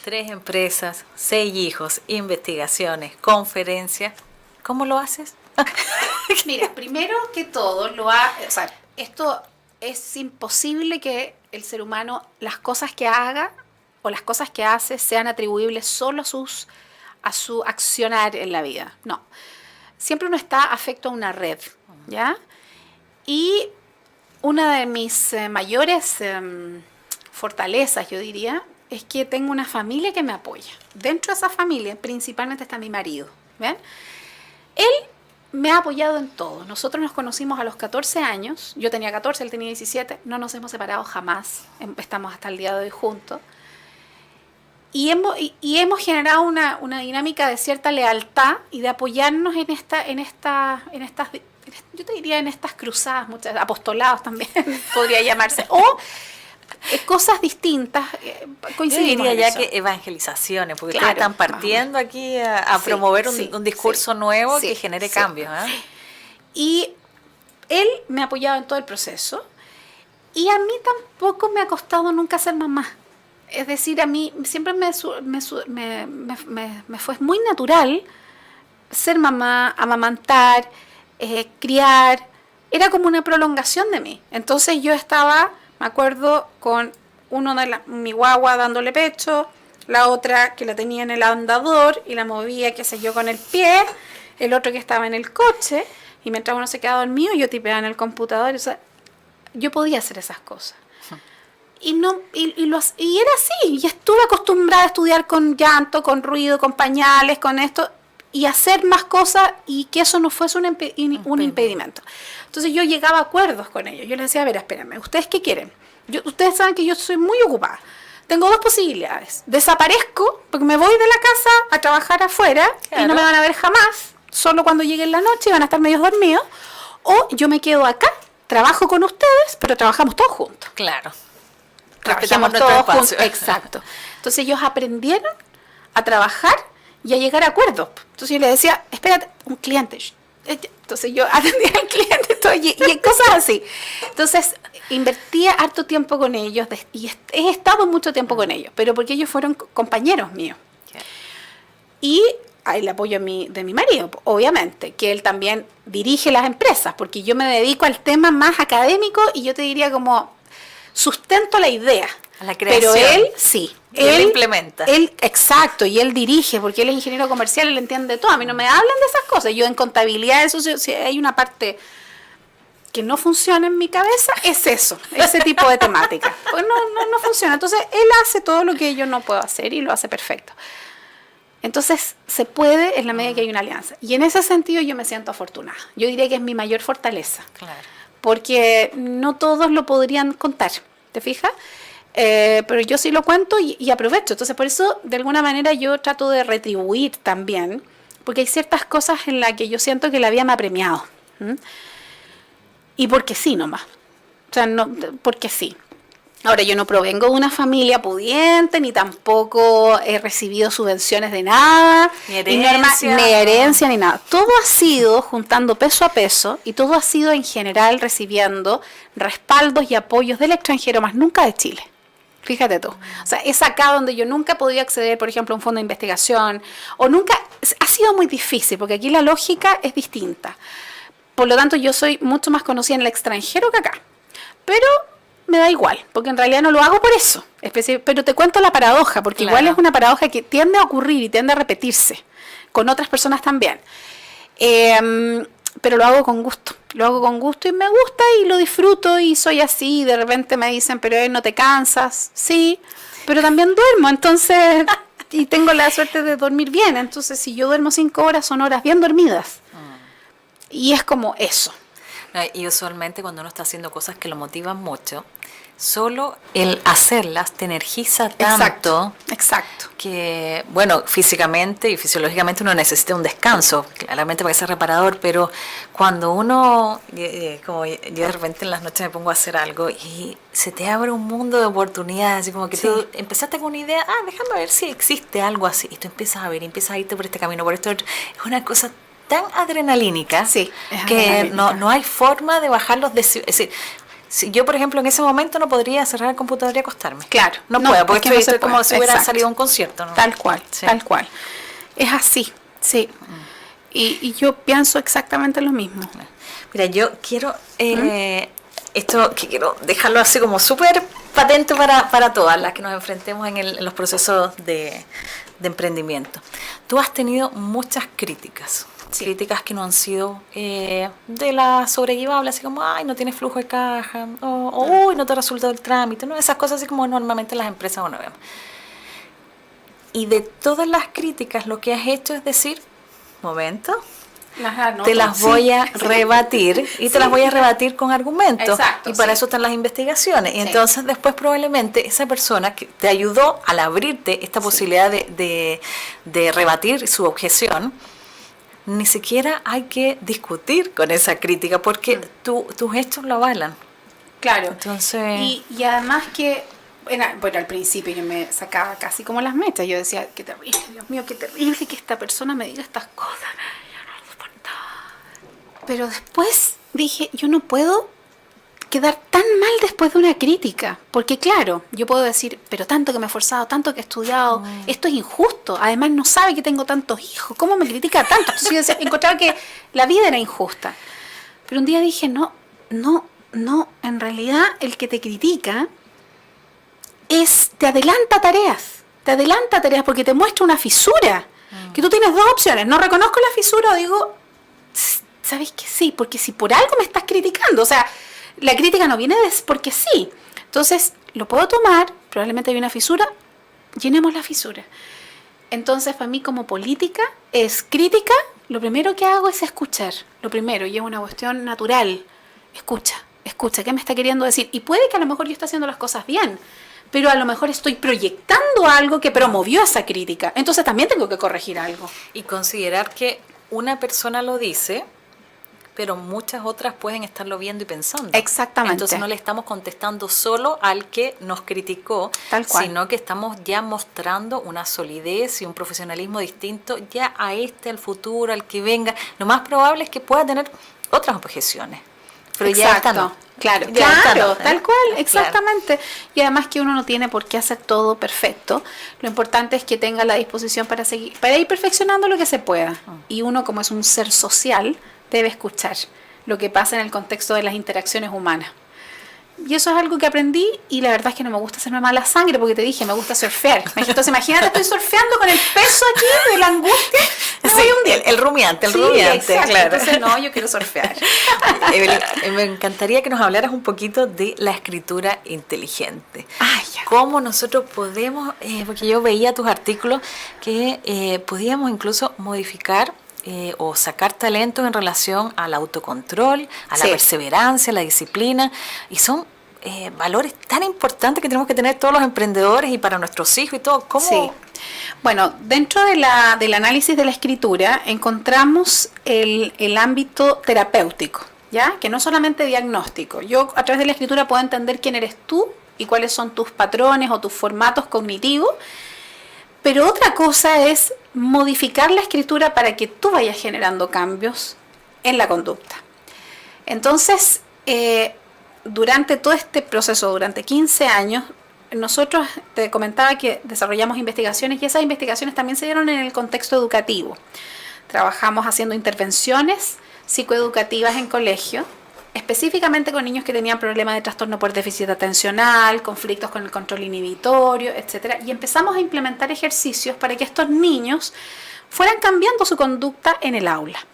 [SPEAKER 2] 3 empresas, 6 hijos, investigaciones, conferencias. ¿Cómo lo haces?
[SPEAKER 3] Mira, primero que todo, esto es imposible que el ser humano, las cosas que haga o las cosas que hace sean atribuibles solo a su accionar en la vida. No, siempre uno está afecto a una red, ¿ya? Y una de mis mayores fortalezas, yo diría, es que tengo una familia que me apoya. Dentro de esa familia, principalmente está mi marido, ¿ven? Él me ha apoyado en todo. Nosotros nos conocimos a los 14 años. Yo tenía 14, él tenía 17. No nos hemos separado jamás. Estamos hasta el día de hoy juntos. Y hemos generado una dinámica de cierta lealtad y de apoyarnos en estas, yo te diría en estas cruzadas, muchas apostolados también podría llamarse, o cosas distintas, coincidimos.
[SPEAKER 2] Yo diría
[SPEAKER 3] en
[SPEAKER 2] ya
[SPEAKER 3] eso.
[SPEAKER 2] que evangelizaciones, porque
[SPEAKER 3] Claro,
[SPEAKER 2] ustedes están partiendo aquí a promover un discurso nuevo que genere cambios.
[SPEAKER 3] Y él me ha apoyado en todo el proceso y a mí tampoco me ha costado nunca ser mamá. Es decir, a mí siempre me fue muy natural ser mamá, amamantar, criar. Era como una prolongación de mí. Entonces yo estaba, me acuerdo, con mi guagua dándole pecho, la otra que la tenía en el andador y la movía, qué sé yo, con el pie, el otro que estaba en el coche, y mientras uno se quedaba dormido, yo tipeaba en el computador. O sea, yo podía hacer esas cosas. Y era así, y estuve acostumbrada a estudiar con llanto, con ruido, con pañales, con esto, y hacer más cosas, y que eso no fuese un impedimento. Entonces yo llegaba a acuerdos con ellos. Yo les decía, a ver, espérenme, ¿ustedes qué quieren? Ustedes saben que yo soy muy ocupada. tengo dos posibilidades. Desaparezco porque me voy de la casa a trabajar afuera y no me van a ver jamás, solo cuando llegue en la noche y van a estar medio dormidos. O yo me quedo acá, trabajo con ustedes, pero trabajamos todos juntos.
[SPEAKER 2] Claro.
[SPEAKER 3] Trabajamos todos juntos. Exacto. Entonces ellos aprendieron a trabajar y a llegar a acuerdos. Entonces yo les decía, espérate, un cliente. Entonces yo atendía al cliente todo, y cosas así. Entonces invertía harto tiempo con ellos y he estado mucho tiempo con ellos, pero porque ellos fueron compañeros míos. Y hay el apoyo de mi marido, obviamente, que él también dirige las empresas, porque yo me dedico al tema más académico y yo te diría como sustento la idea.
[SPEAKER 2] A la creación.
[SPEAKER 3] Pero él, sí.
[SPEAKER 2] Él implementa.
[SPEAKER 3] Exacto, y él dirige, porque él es ingeniero comercial, él entiende todo. A mí no me hablan de esas cosas. Yo en contabilidad, eso si hay una parte que no funciona en mi cabeza, es eso, ese tipo de temática. Pues no funciona. Entonces, él hace todo lo que yo no puedo hacer y lo hace perfecto. Entonces, se puede en la medida que hay una alianza. Y en ese sentido yo me siento afortunada. Yo diría que es mi mayor fortaleza.
[SPEAKER 2] Claro.
[SPEAKER 3] Porque no todos lo podrían contar, ¿te fijas? Pero yo sí lo cuento y aprovecho. Entonces, por eso, de alguna manera, yo trato de retribuir también, porque hay ciertas cosas en las que yo siento que la vida me ha premiado. Y porque sí nomás. O sea, no, porque sí. Ahora, yo no provengo de una familia pudiente, ni tampoco he recibido subvenciones de nada, ni herencia, ni nada. Todo ha sido juntando peso a peso y todo ha sido en general recibiendo respaldos y apoyos del extranjero, más nunca de Chile. Fíjate tú. O sea, es acá donde yo nunca he podido acceder, por ejemplo, a un fondo de investigación, o nunca, ha sido muy difícil, porque aquí la lógica es distinta. Por lo tanto, yo soy mucho más conocida en el extranjero que acá. Pero me da igual, porque en realidad no lo hago por eso. Pero te cuento la paradoja, porque
[SPEAKER 2] claro,
[SPEAKER 3] igual es una paradoja que tiende a ocurrir y tiende a repetirse con otras personas también. Pero lo hago con gusto. Lo hago con gusto y me gusta y lo disfruto y soy así. De repente me dicen, pero no te cansas. Sí, pero también duermo, entonces, y tengo la suerte de dormir bien. Entonces, si yo duermo 5 horas, son horas bien dormidas. Y es como eso.
[SPEAKER 2] No, y usualmente cuando uno está haciendo cosas que lo motivan mucho, solo el hacerlas te energiza tanto.
[SPEAKER 3] Exacto.
[SPEAKER 2] Que, bueno, físicamente y fisiológicamente uno necesita un descanso, claramente para ser reparador, pero cuando uno, como yo de repente en las noches me pongo a hacer algo y se te abre un mundo de oportunidades, así como que tú empezaste con una idea, déjame ver si existe algo así, y tú empiezas a ver, y empiezas a irte por este camino, por esto, es una cosa tan adrenalínica, que no hay forma de bajar los decibeles. Es decir, si yo, por ejemplo, en ese momento no podría cerrar el computador y acostarme.
[SPEAKER 3] Claro.
[SPEAKER 2] No puedo, porque
[SPEAKER 3] no
[SPEAKER 2] estoy como si hubiera salido a un concierto, ¿no?
[SPEAKER 3] Tal cual. Es así, sí. Y yo pienso exactamente lo mismo.
[SPEAKER 2] Mira, yo quiero, esto que quiero dejarlo así como súper patente para todas las que nos enfrentemos en los procesos de emprendimiento. Tú has tenido muchas críticas. Críticas que no han sido de la sobrellevable, así como, no tienes flujo de caja, o no te resultó el trámite, ¿no? Esas cosas así como normalmente en las empresas uno vemos. Y de todas las críticas lo que has hecho es decir, momento, te las voy a rebatir y te las voy a rebatir con argumentos.
[SPEAKER 3] Exacto,
[SPEAKER 2] y para eso están las investigaciones. Y entonces después probablemente esa persona que te ayudó al abrirte esta posibilidad de rebatir su objeción, ni siquiera hay que discutir con esa crítica porque tus hechos lo avalan.
[SPEAKER 3] Claro.
[SPEAKER 2] Entonces,
[SPEAKER 3] y además que, bueno, al principio yo me sacaba casi como las mechas. Yo decía, qué terrible, Dios mío, qué terrible que esta persona me diga estas cosas. Yo no lo soportaba. Pero después dije, yo no puedo quedar tan mal después de una crítica, porque claro, yo puedo decir, pero tanto que me he esforzado, tanto que he estudiado, esto es injusto, además no sabe que tengo tantos hijos, ¿cómo me critica tanto? Entonces yo decía, encontraba que la vida era injusta, pero un día dije, no, en realidad el que te critica te adelanta tareas porque te muestra una fisura, que tú tienes 2 opciones, no reconozco la fisura o digo, ¿sabes qué? Sí, porque si por algo me estás criticando, o sea, la crítica no viene porque sí. Entonces, lo puedo tomar, probablemente hay una fisura, llenemos la fisura. Entonces, para mí como política es crítica, lo primero que hago es escuchar. Lo primero, y es una cuestión natural. Escucha, ¿qué me está queriendo decir? Y puede que a lo mejor yo esté haciendo las cosas bien, pero a lo mejor estoy proyectando algo que promovió esa crítica. Entonces también tengo que corregir algo.
[SPEAKER 2] Y considerar que una persona lo dice, pero muchas otras pueden estarlo viendo y pensando.
[SPEAKER 3] Exactamente.
[SPEAKER 2] Entonces no le estamos contestando solo al que nos criticó,
[SPEAKER 3] Tal cual.
[SPEAKER 2] sino que estamos ya mostrando una solidez y un profesionalismo distinto ya a al futuro, al que venga. Lo más probable es que pueda tener otras objeciones. Pero
[SPEAKER 3] Exacto.
[SPEAKER 2] ya esta no.
[SPEAKER 3] Claro,
[SPEAKER 2] Ya esta
[SPEAKER 3] claro,
[SPEAKER 2] no, ¿eh?
[SPEAKER 3] tal cual,
[SPEAKER 2] Claro.
[SPEAKER 3] exactamente. Y además que uno no tiene por qué hacer todo perfecto. Lo importante es que tenga la disposición para seguir, para ir perfeccionando lo que se pueda. Y uno, como es un ser social, debe escuchar lo que pasa en el contexto de las interacciones humanas. Y eso es algo que aprendí, y la verdad es que no me gusta hacerme mala sangre, porque te dije, me gusta surfear. Entonces imagínate, estoy surfeando con el peso aquí de la angustia, me voy a hundir.
[SPEAKER 2] El rumiante,
[SPEAKER 3] Sí, exacto.
[SPEAKER 2] claro.
[SPEAKER 3] Entonces no, yo quiero surfear.
[SPEAKER 2] Evelyn, me encantaría que nos hablaras un poquito de la escritura inteligente.
[SPEAKER 3] Ay, ya.
[SPEAKER 2] Cómo nosotros podemos, porque yo veía tus artículos, que podíamos incluso modificar o sacar talentos en relación al autocontrol, a la
[SPEAKER 3] Sí.
[SPEAKER 2] perseverancia, a la disciplina, y son valores tan importantes que tenemos que tener todos los emprendedores y para nuestros hijos y todo. ¿Cómo?
[SPEAKER 3] Sí. Bueno, dentro del análisis de la escritura encontramos el ámbito terapéutico, ¿ya? Que no solamente diagnóstico. Yo a través de la escritura puedo entender quién eres tú y cuáles son tus patrones o tus formatos cognitivos, pero otra cosa es modificar la escritura para que tú vayas generando cambios en la conducta. Entonces, durante todo este proceso, durante 15 años, nosotros te comentaba que desarrollamos investigaciones y esas investigaciones también se dieron en el contexto educativo. Trabajamos haciendo intervenciones psicoeducativas en colegio, específicamente con niños que tenían problemas de trastorno por déficit atencional, conflictos con el control inhibitorio, etc. Y empezamos a implementar ejercicios para que estos niños fueran cambiando su conducta en el aula.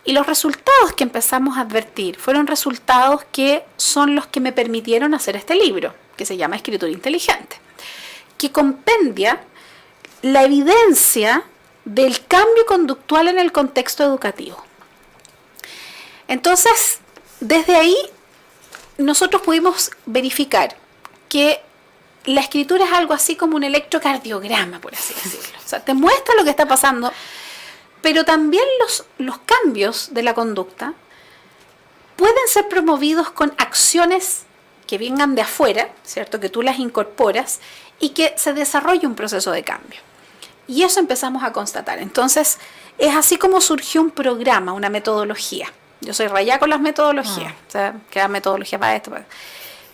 [SPEAKER 3] Y los resultados que empezamos a advertir fueron resultados que son los que me permitieron hacer este libro, que se llama Escritura Inteligente, que compendia la evidencia del cambio conductual en el contexto educativo. Entonces, desde ahí, nosotros pudimos verificar que la escritura es algo así como un electrocardiograma, por así decirlo. O sea, te muestra lo que está pasando, pero también los cambios de la conducta pueden ser promovidos con acciones que vengan de afuera, ¿cierto? Que tú las incorporas y que se desarrolle un proceso de cambio. Y eso empezamos a constatar. Entonces, es así como surgió un programa, una metodología. Yo soy rayada con las metodologías, o sea, que da metodología para esto.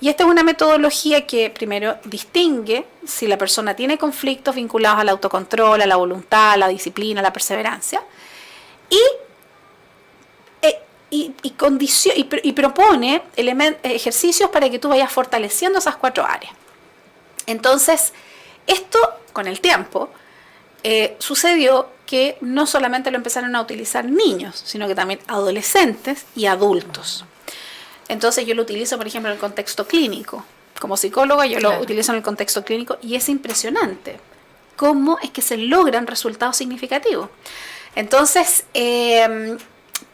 [SPEAKER 3] Y esta es una metodología que primero distingue si la persona tiene conflictos vinculados al autocontrol, a la voluntad, a la disciplina, a la perseverancia, y propone ejercicios para que tú vayas fortaleciendo esas 4 áreas. Entonces, esto con el tiempo sucedió que no solamente lo empezaron a utilizar niños, sino que también adolescentes y adultos. Entonces yo lo utilizo, por ejemplo, en el contexto clínico. Como psicóloga yo lo utilizo en el contexto clínico y es impresionante cómo es que se logran resultados significativos. Entonces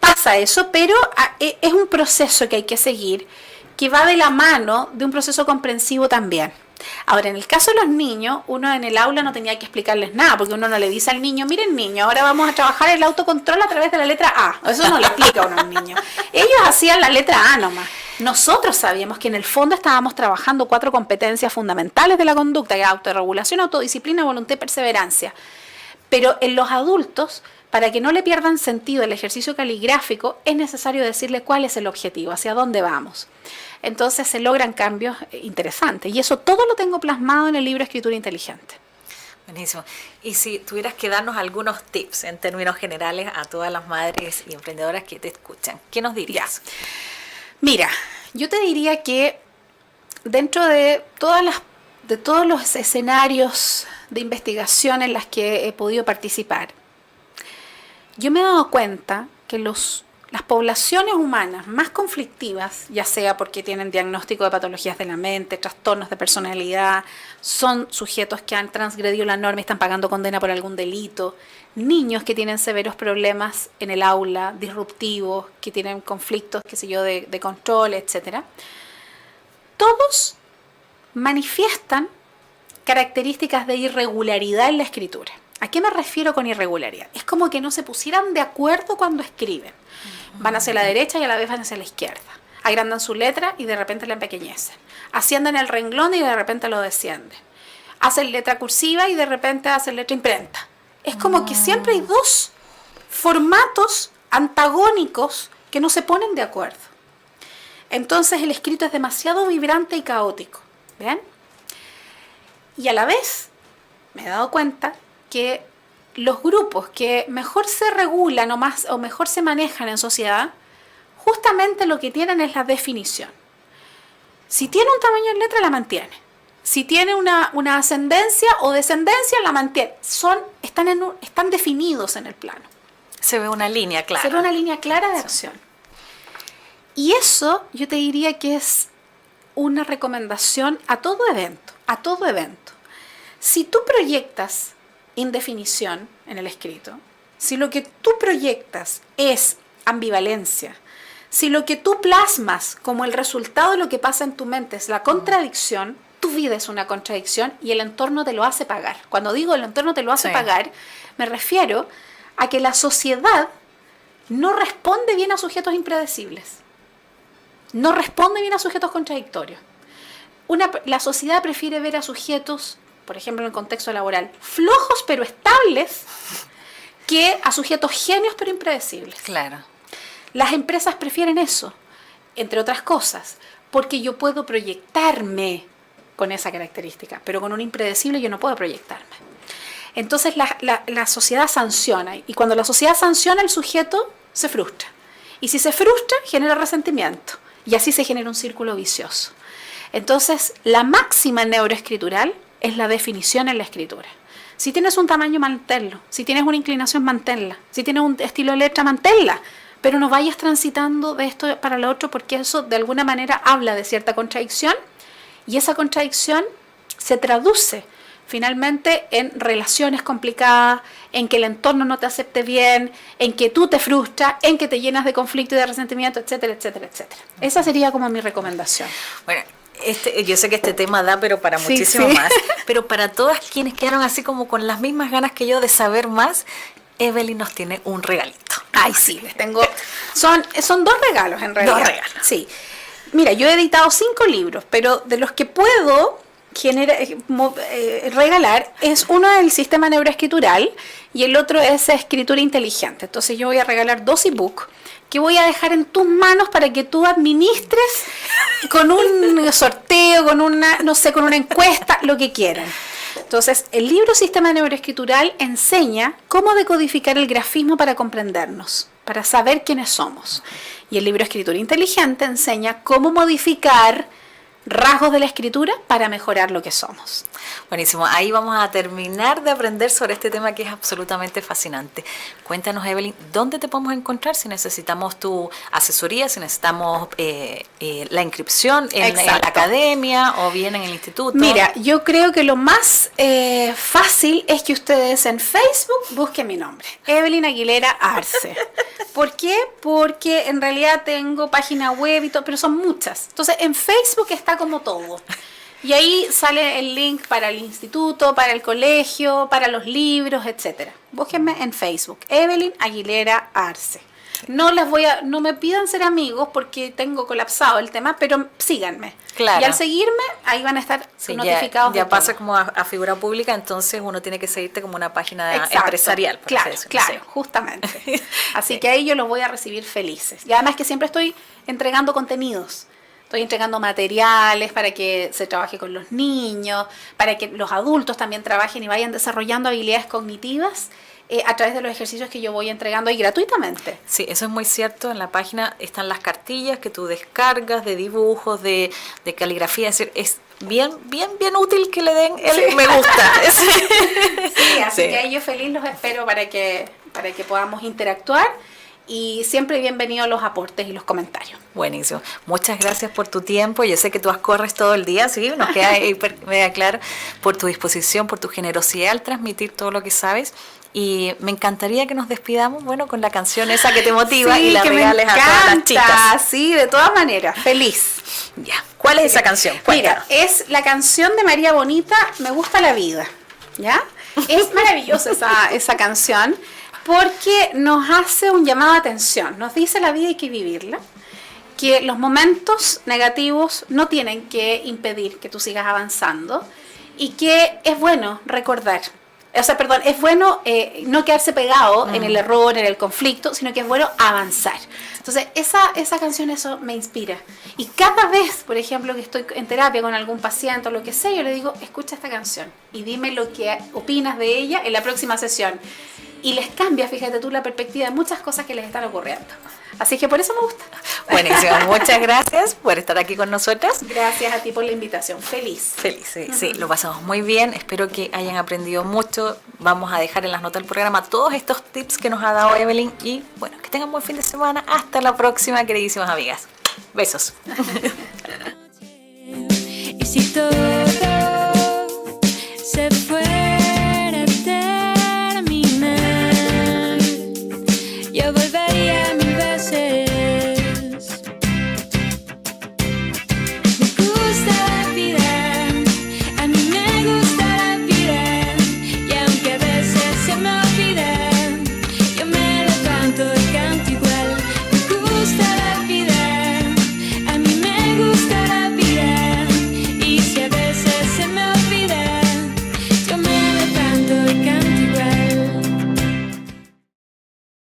[SPEAKER 3] pasa eso, pero es un proceso que hay que seguir, que va de la mano de un proceso comprensivo también. Ahora, en el caso de los niños, uno en el aula no tenía que explicarles nada, porque uno no le dice al niño, miren niño, ahora vamos a trabajar el autocontrol a través de la letra A. Eso no le explica uno a un niño. Ellos hacían la letra A nomás. Nosotros sabíamos que en el fondo estábamos trabajando 4 competencias fundamentales de la conducta, que es autorregulación, autodisciplina, voluntad y perseverancia. Pero en los adultos, para que no le pierdan sentido el ejercicio caligráfico, es necesario decirle cuál es el objetivo, hacia dónde vamos. Entonces se logran cambios interesantes. Y eso todo lo tengo plasmado en el libro Escritura Inteligente.
[SPEAKER 2] Buenísimo. Y si tuvieras que darnos algunos tips en términos generales a todas las madres y emprendedoras que te escuchan, ¿qué nos dirías?
[SPEAKER 3] Mira, yo te diría que dentro de todos los escenarios de investigación en las que he podido participar, yo me he dado cuenta que las poblaciones humanas más conflictivas, ya sea porque tienen diagnóstico de patologías de la mente, trastornos de personalidad, son sujetos que han transgredido la norma y están pagando condena por algún delito, niños que tienen severos problemas en el aula, disruptivos, que tienen conflictos, qué sé yo, de control, etc. Todos manifiestan características de irregularidad en la escritura. ¿A qué me refiero con irregularidad? Es como que no se pusieran de acuerdo cuando escriben. Van hacia la derecha y a la vez van hacia la izquierda. Agrandan su letra y de repente la empequeñecen. Ascienden el renglón y de repente lo descienden. Hacen letra cursiva y de repente hacen letra imprenta. Es como que siempre hay dos formatos antagónicos que no se ponen de acuerdo. Entonces el escrito es demasiado vibrante y caótico. ¿Ven? Y a la vez me he dado cuenta que los grupos que mejor se regulan o mejor se manejan en sociedad, justamente lo que tienen es la definición. Si tiene un tamaño en letra, la mantiene. Si tiene una ascendencia o descendencia, la mantiene. Están definidos en el plano.
[SPEAKER 2] Se ve una línea clara.
[SPEAKER 3] Se ve una línea clara de acción. Y eso yo te diría que es una recomendación a todo evento. A todo evento. Si tú proyectas indefinición en el escrito, si lo que tú proyectas es ambivalencia, si lo que tú plasmas como el resultado de lo que pasa en tu mente es la contradicción, tu vida es una contradicción y el entorno te lo hace pagar. Cuando digo el entorno te lo hace pagar, me refiero a que la sociedad no responde bien a sujetos impredecibles, no responde bien a sujetos contradictorios. La sociedad prefiere ver a sujetos, por ejemplo en el contexto laboral, flojos pero estables, que a sujetos genios pero impredecibles.
[SPEAKER 2] Claro.
[SPEAKER 3] Las empresas prefieren eso, entre otras cosas, porque yo puedo proyectarme con esa característica, pero con un impredecible yo no puedo proyectarme. Entonces la sociedad sanciona, y cuando la sociedad sanciona, el sujeto se frustra. Y si se frustra, genera resentimiento, y así se genera un círculo vicioso. Entonces, la máxima neuroescritural es la definición en la escritura. Si tienes un tamaño, manténlo. Si tienes una inclinación, manténla. Si tienes un estilo de letra, manténla. Pero no vayas transitando de esto para lo otro, porque eso de alguna manera habla de cierta contradicción, y esa contradicción se traduce finalmente en relaciones complicadas, en que el entorno no te acepte bien, en que tú te frustras, en que te llenas de conflicto y de resentimiento, etcétera, etcétera, etcétera. Esa sería como mi recomendación.
[SPEAKER 2] Bueno, yo sé que este tema da, pero para muchísimo más. Pero para todas quienes quedaron así como con las mismas ganas que yo de saber más, Evelyn nos tiene un regalito.
[SPEAKER 3] Ay, sí, les tengo. Son 2 regalos en realidad.
[SPEAKER 2] 2 regalos.
[SPEAKER 3] Sí. Mira, yo he editado 5 libros, pero de los que puedo regalar es uno del sistema neuroescritural y el otro es escritura inteligente. Entonces yo voy a regalar 2 ebooks que voy a dejar en tus manos para que tú administres con un sorteo, con una encuesta, lo que quieran. Entonces, el libro Sistema Neuroescritural enseña cómo decodificar el grafismo para comprendernos, para saber quiénes somos. Y el libro Escritura Inteligente enseña cómo modificar rasgos de la escritura para mejorar lo que somos.
[SPEAKER 2] Buenísimo, ahí vamos a terminar de aprender sobre este tema que es absolutamente fascinante. Cuéntanos, Evelyn, ¿dónde te podemos encontrar si necesitamos tu asesoría, si necesitamos la inscripción en la academia o bien en el instituto?
[SPEAKER 3] Mira, yo creo que lo más fácil es que ustedes en Facebook busquen mi nombre, Evelyn Aguilera Arce. ¿Por qué? Porque en realidad tengo página web y todo, pero son muchas. Entonces en Facebook está como todo. Y ahí sale el link para el instituto, para el colegio, para los libros, etcétera. Búsquenme en Facebook, Evelyn Aguilera Arce. No me pidan ser amigos porque tengo colapsado el tema, pero síganme.
[SPEAKER 2] Claro.
[SPEAKER 3] Y al seguirme, ahí van a estar notificados.
[SPEAKER 2] Ya pasa como a figura pública, entonces uno tiene que seguirte como una página empresarial.
[SPEAKER 3] Claro, justamente. Así que ahí yo los voy a recibir felices. Y además que siempre estoy entregando contenidos. Estoy entregando materiales para que se trabaje con los niños, para que los adultos también trabajen y vayan desarrollando habilidades cognitivas a través de los ejercicios que yo voy entregando ahí gratuitamente.
[SPEAKER 2] Sí, eso es muy cierto. En la página están las cartillas que tú descargas de dibujos, de caligrafía. Es decir, es bien útil que le den el me gusta.
[SPEAKER 3] Sí, así que ahí yo feliz los espero para que podamos interactuar. Y siempre bienvenidos los aportes y los comentarios.
[SPEAKER 2] Buenísimo. Muchas gracias por tu tiempo. Yo sé que tú corres todo el día, sí, nos queda mega claro, por tu disposición, por tu generosidad al transmitir todo lo que sabes. Y me encantaría que nos despidamos, bueno, con la canción esa que te motiva
[SPEAKER 3] Sí,
[SPEAKER 2] y la
[SPEAKER 3] que me
[SPEAKER 2] regales a todas las chicas.
[SPEAKER 3] encanta, sí, de todas maneras, feliz.
[SPEAKER 2] Ya. ¿Cuál es esa canción?
[SPEAKER 3] Mira,
[SPEAKER 2] Cuéntanos.
[SPEAKER 3] es la canción de María Bonita, Me gusta la vida, ¿ya? Es maravillosa esa canción porque nos hace un llamado a atención, nos dice la vida hay que vivirla, que los momentos negativos no tienen que impedir que tú sigas avanzando y que es bueno recordar. O sea, perdón, es bueno no quedarse pegado en el error, en el conflicto, sino que es bueno avanzar. Entonces, esa canción eso me inspira. Y cada vez, por ejemplo, que estoy en terapia con algún paciente o lo que sea, yo le digo, escucha esta canción y dime lo que opinas de ella en la próxima sesión. Y les cambia, fíjate tú, la perspectiva de muchas cosas que les están ocurriendo. Así que por eso me gusta.
[SPEAKER 2] Buenísimo, muchas gracias por estar aquí con nosotras.
[SPEAKER 3] Gracias a ti por la invitación. Feliz.
[SPEAKER 2] Feliz, sí, sí, lo pasamos muy bien. Espero que hayan aprendido mucho. Vamos a dejar en las notas del programa todos estos tips que nos ha dado Evelyn. Y bueno, que tengan buen fin de semana. Hasta la próxima, queridísimas amigas. Besos.
[SPEAKER 4] Y si todo se fuera a terminar, yo volvería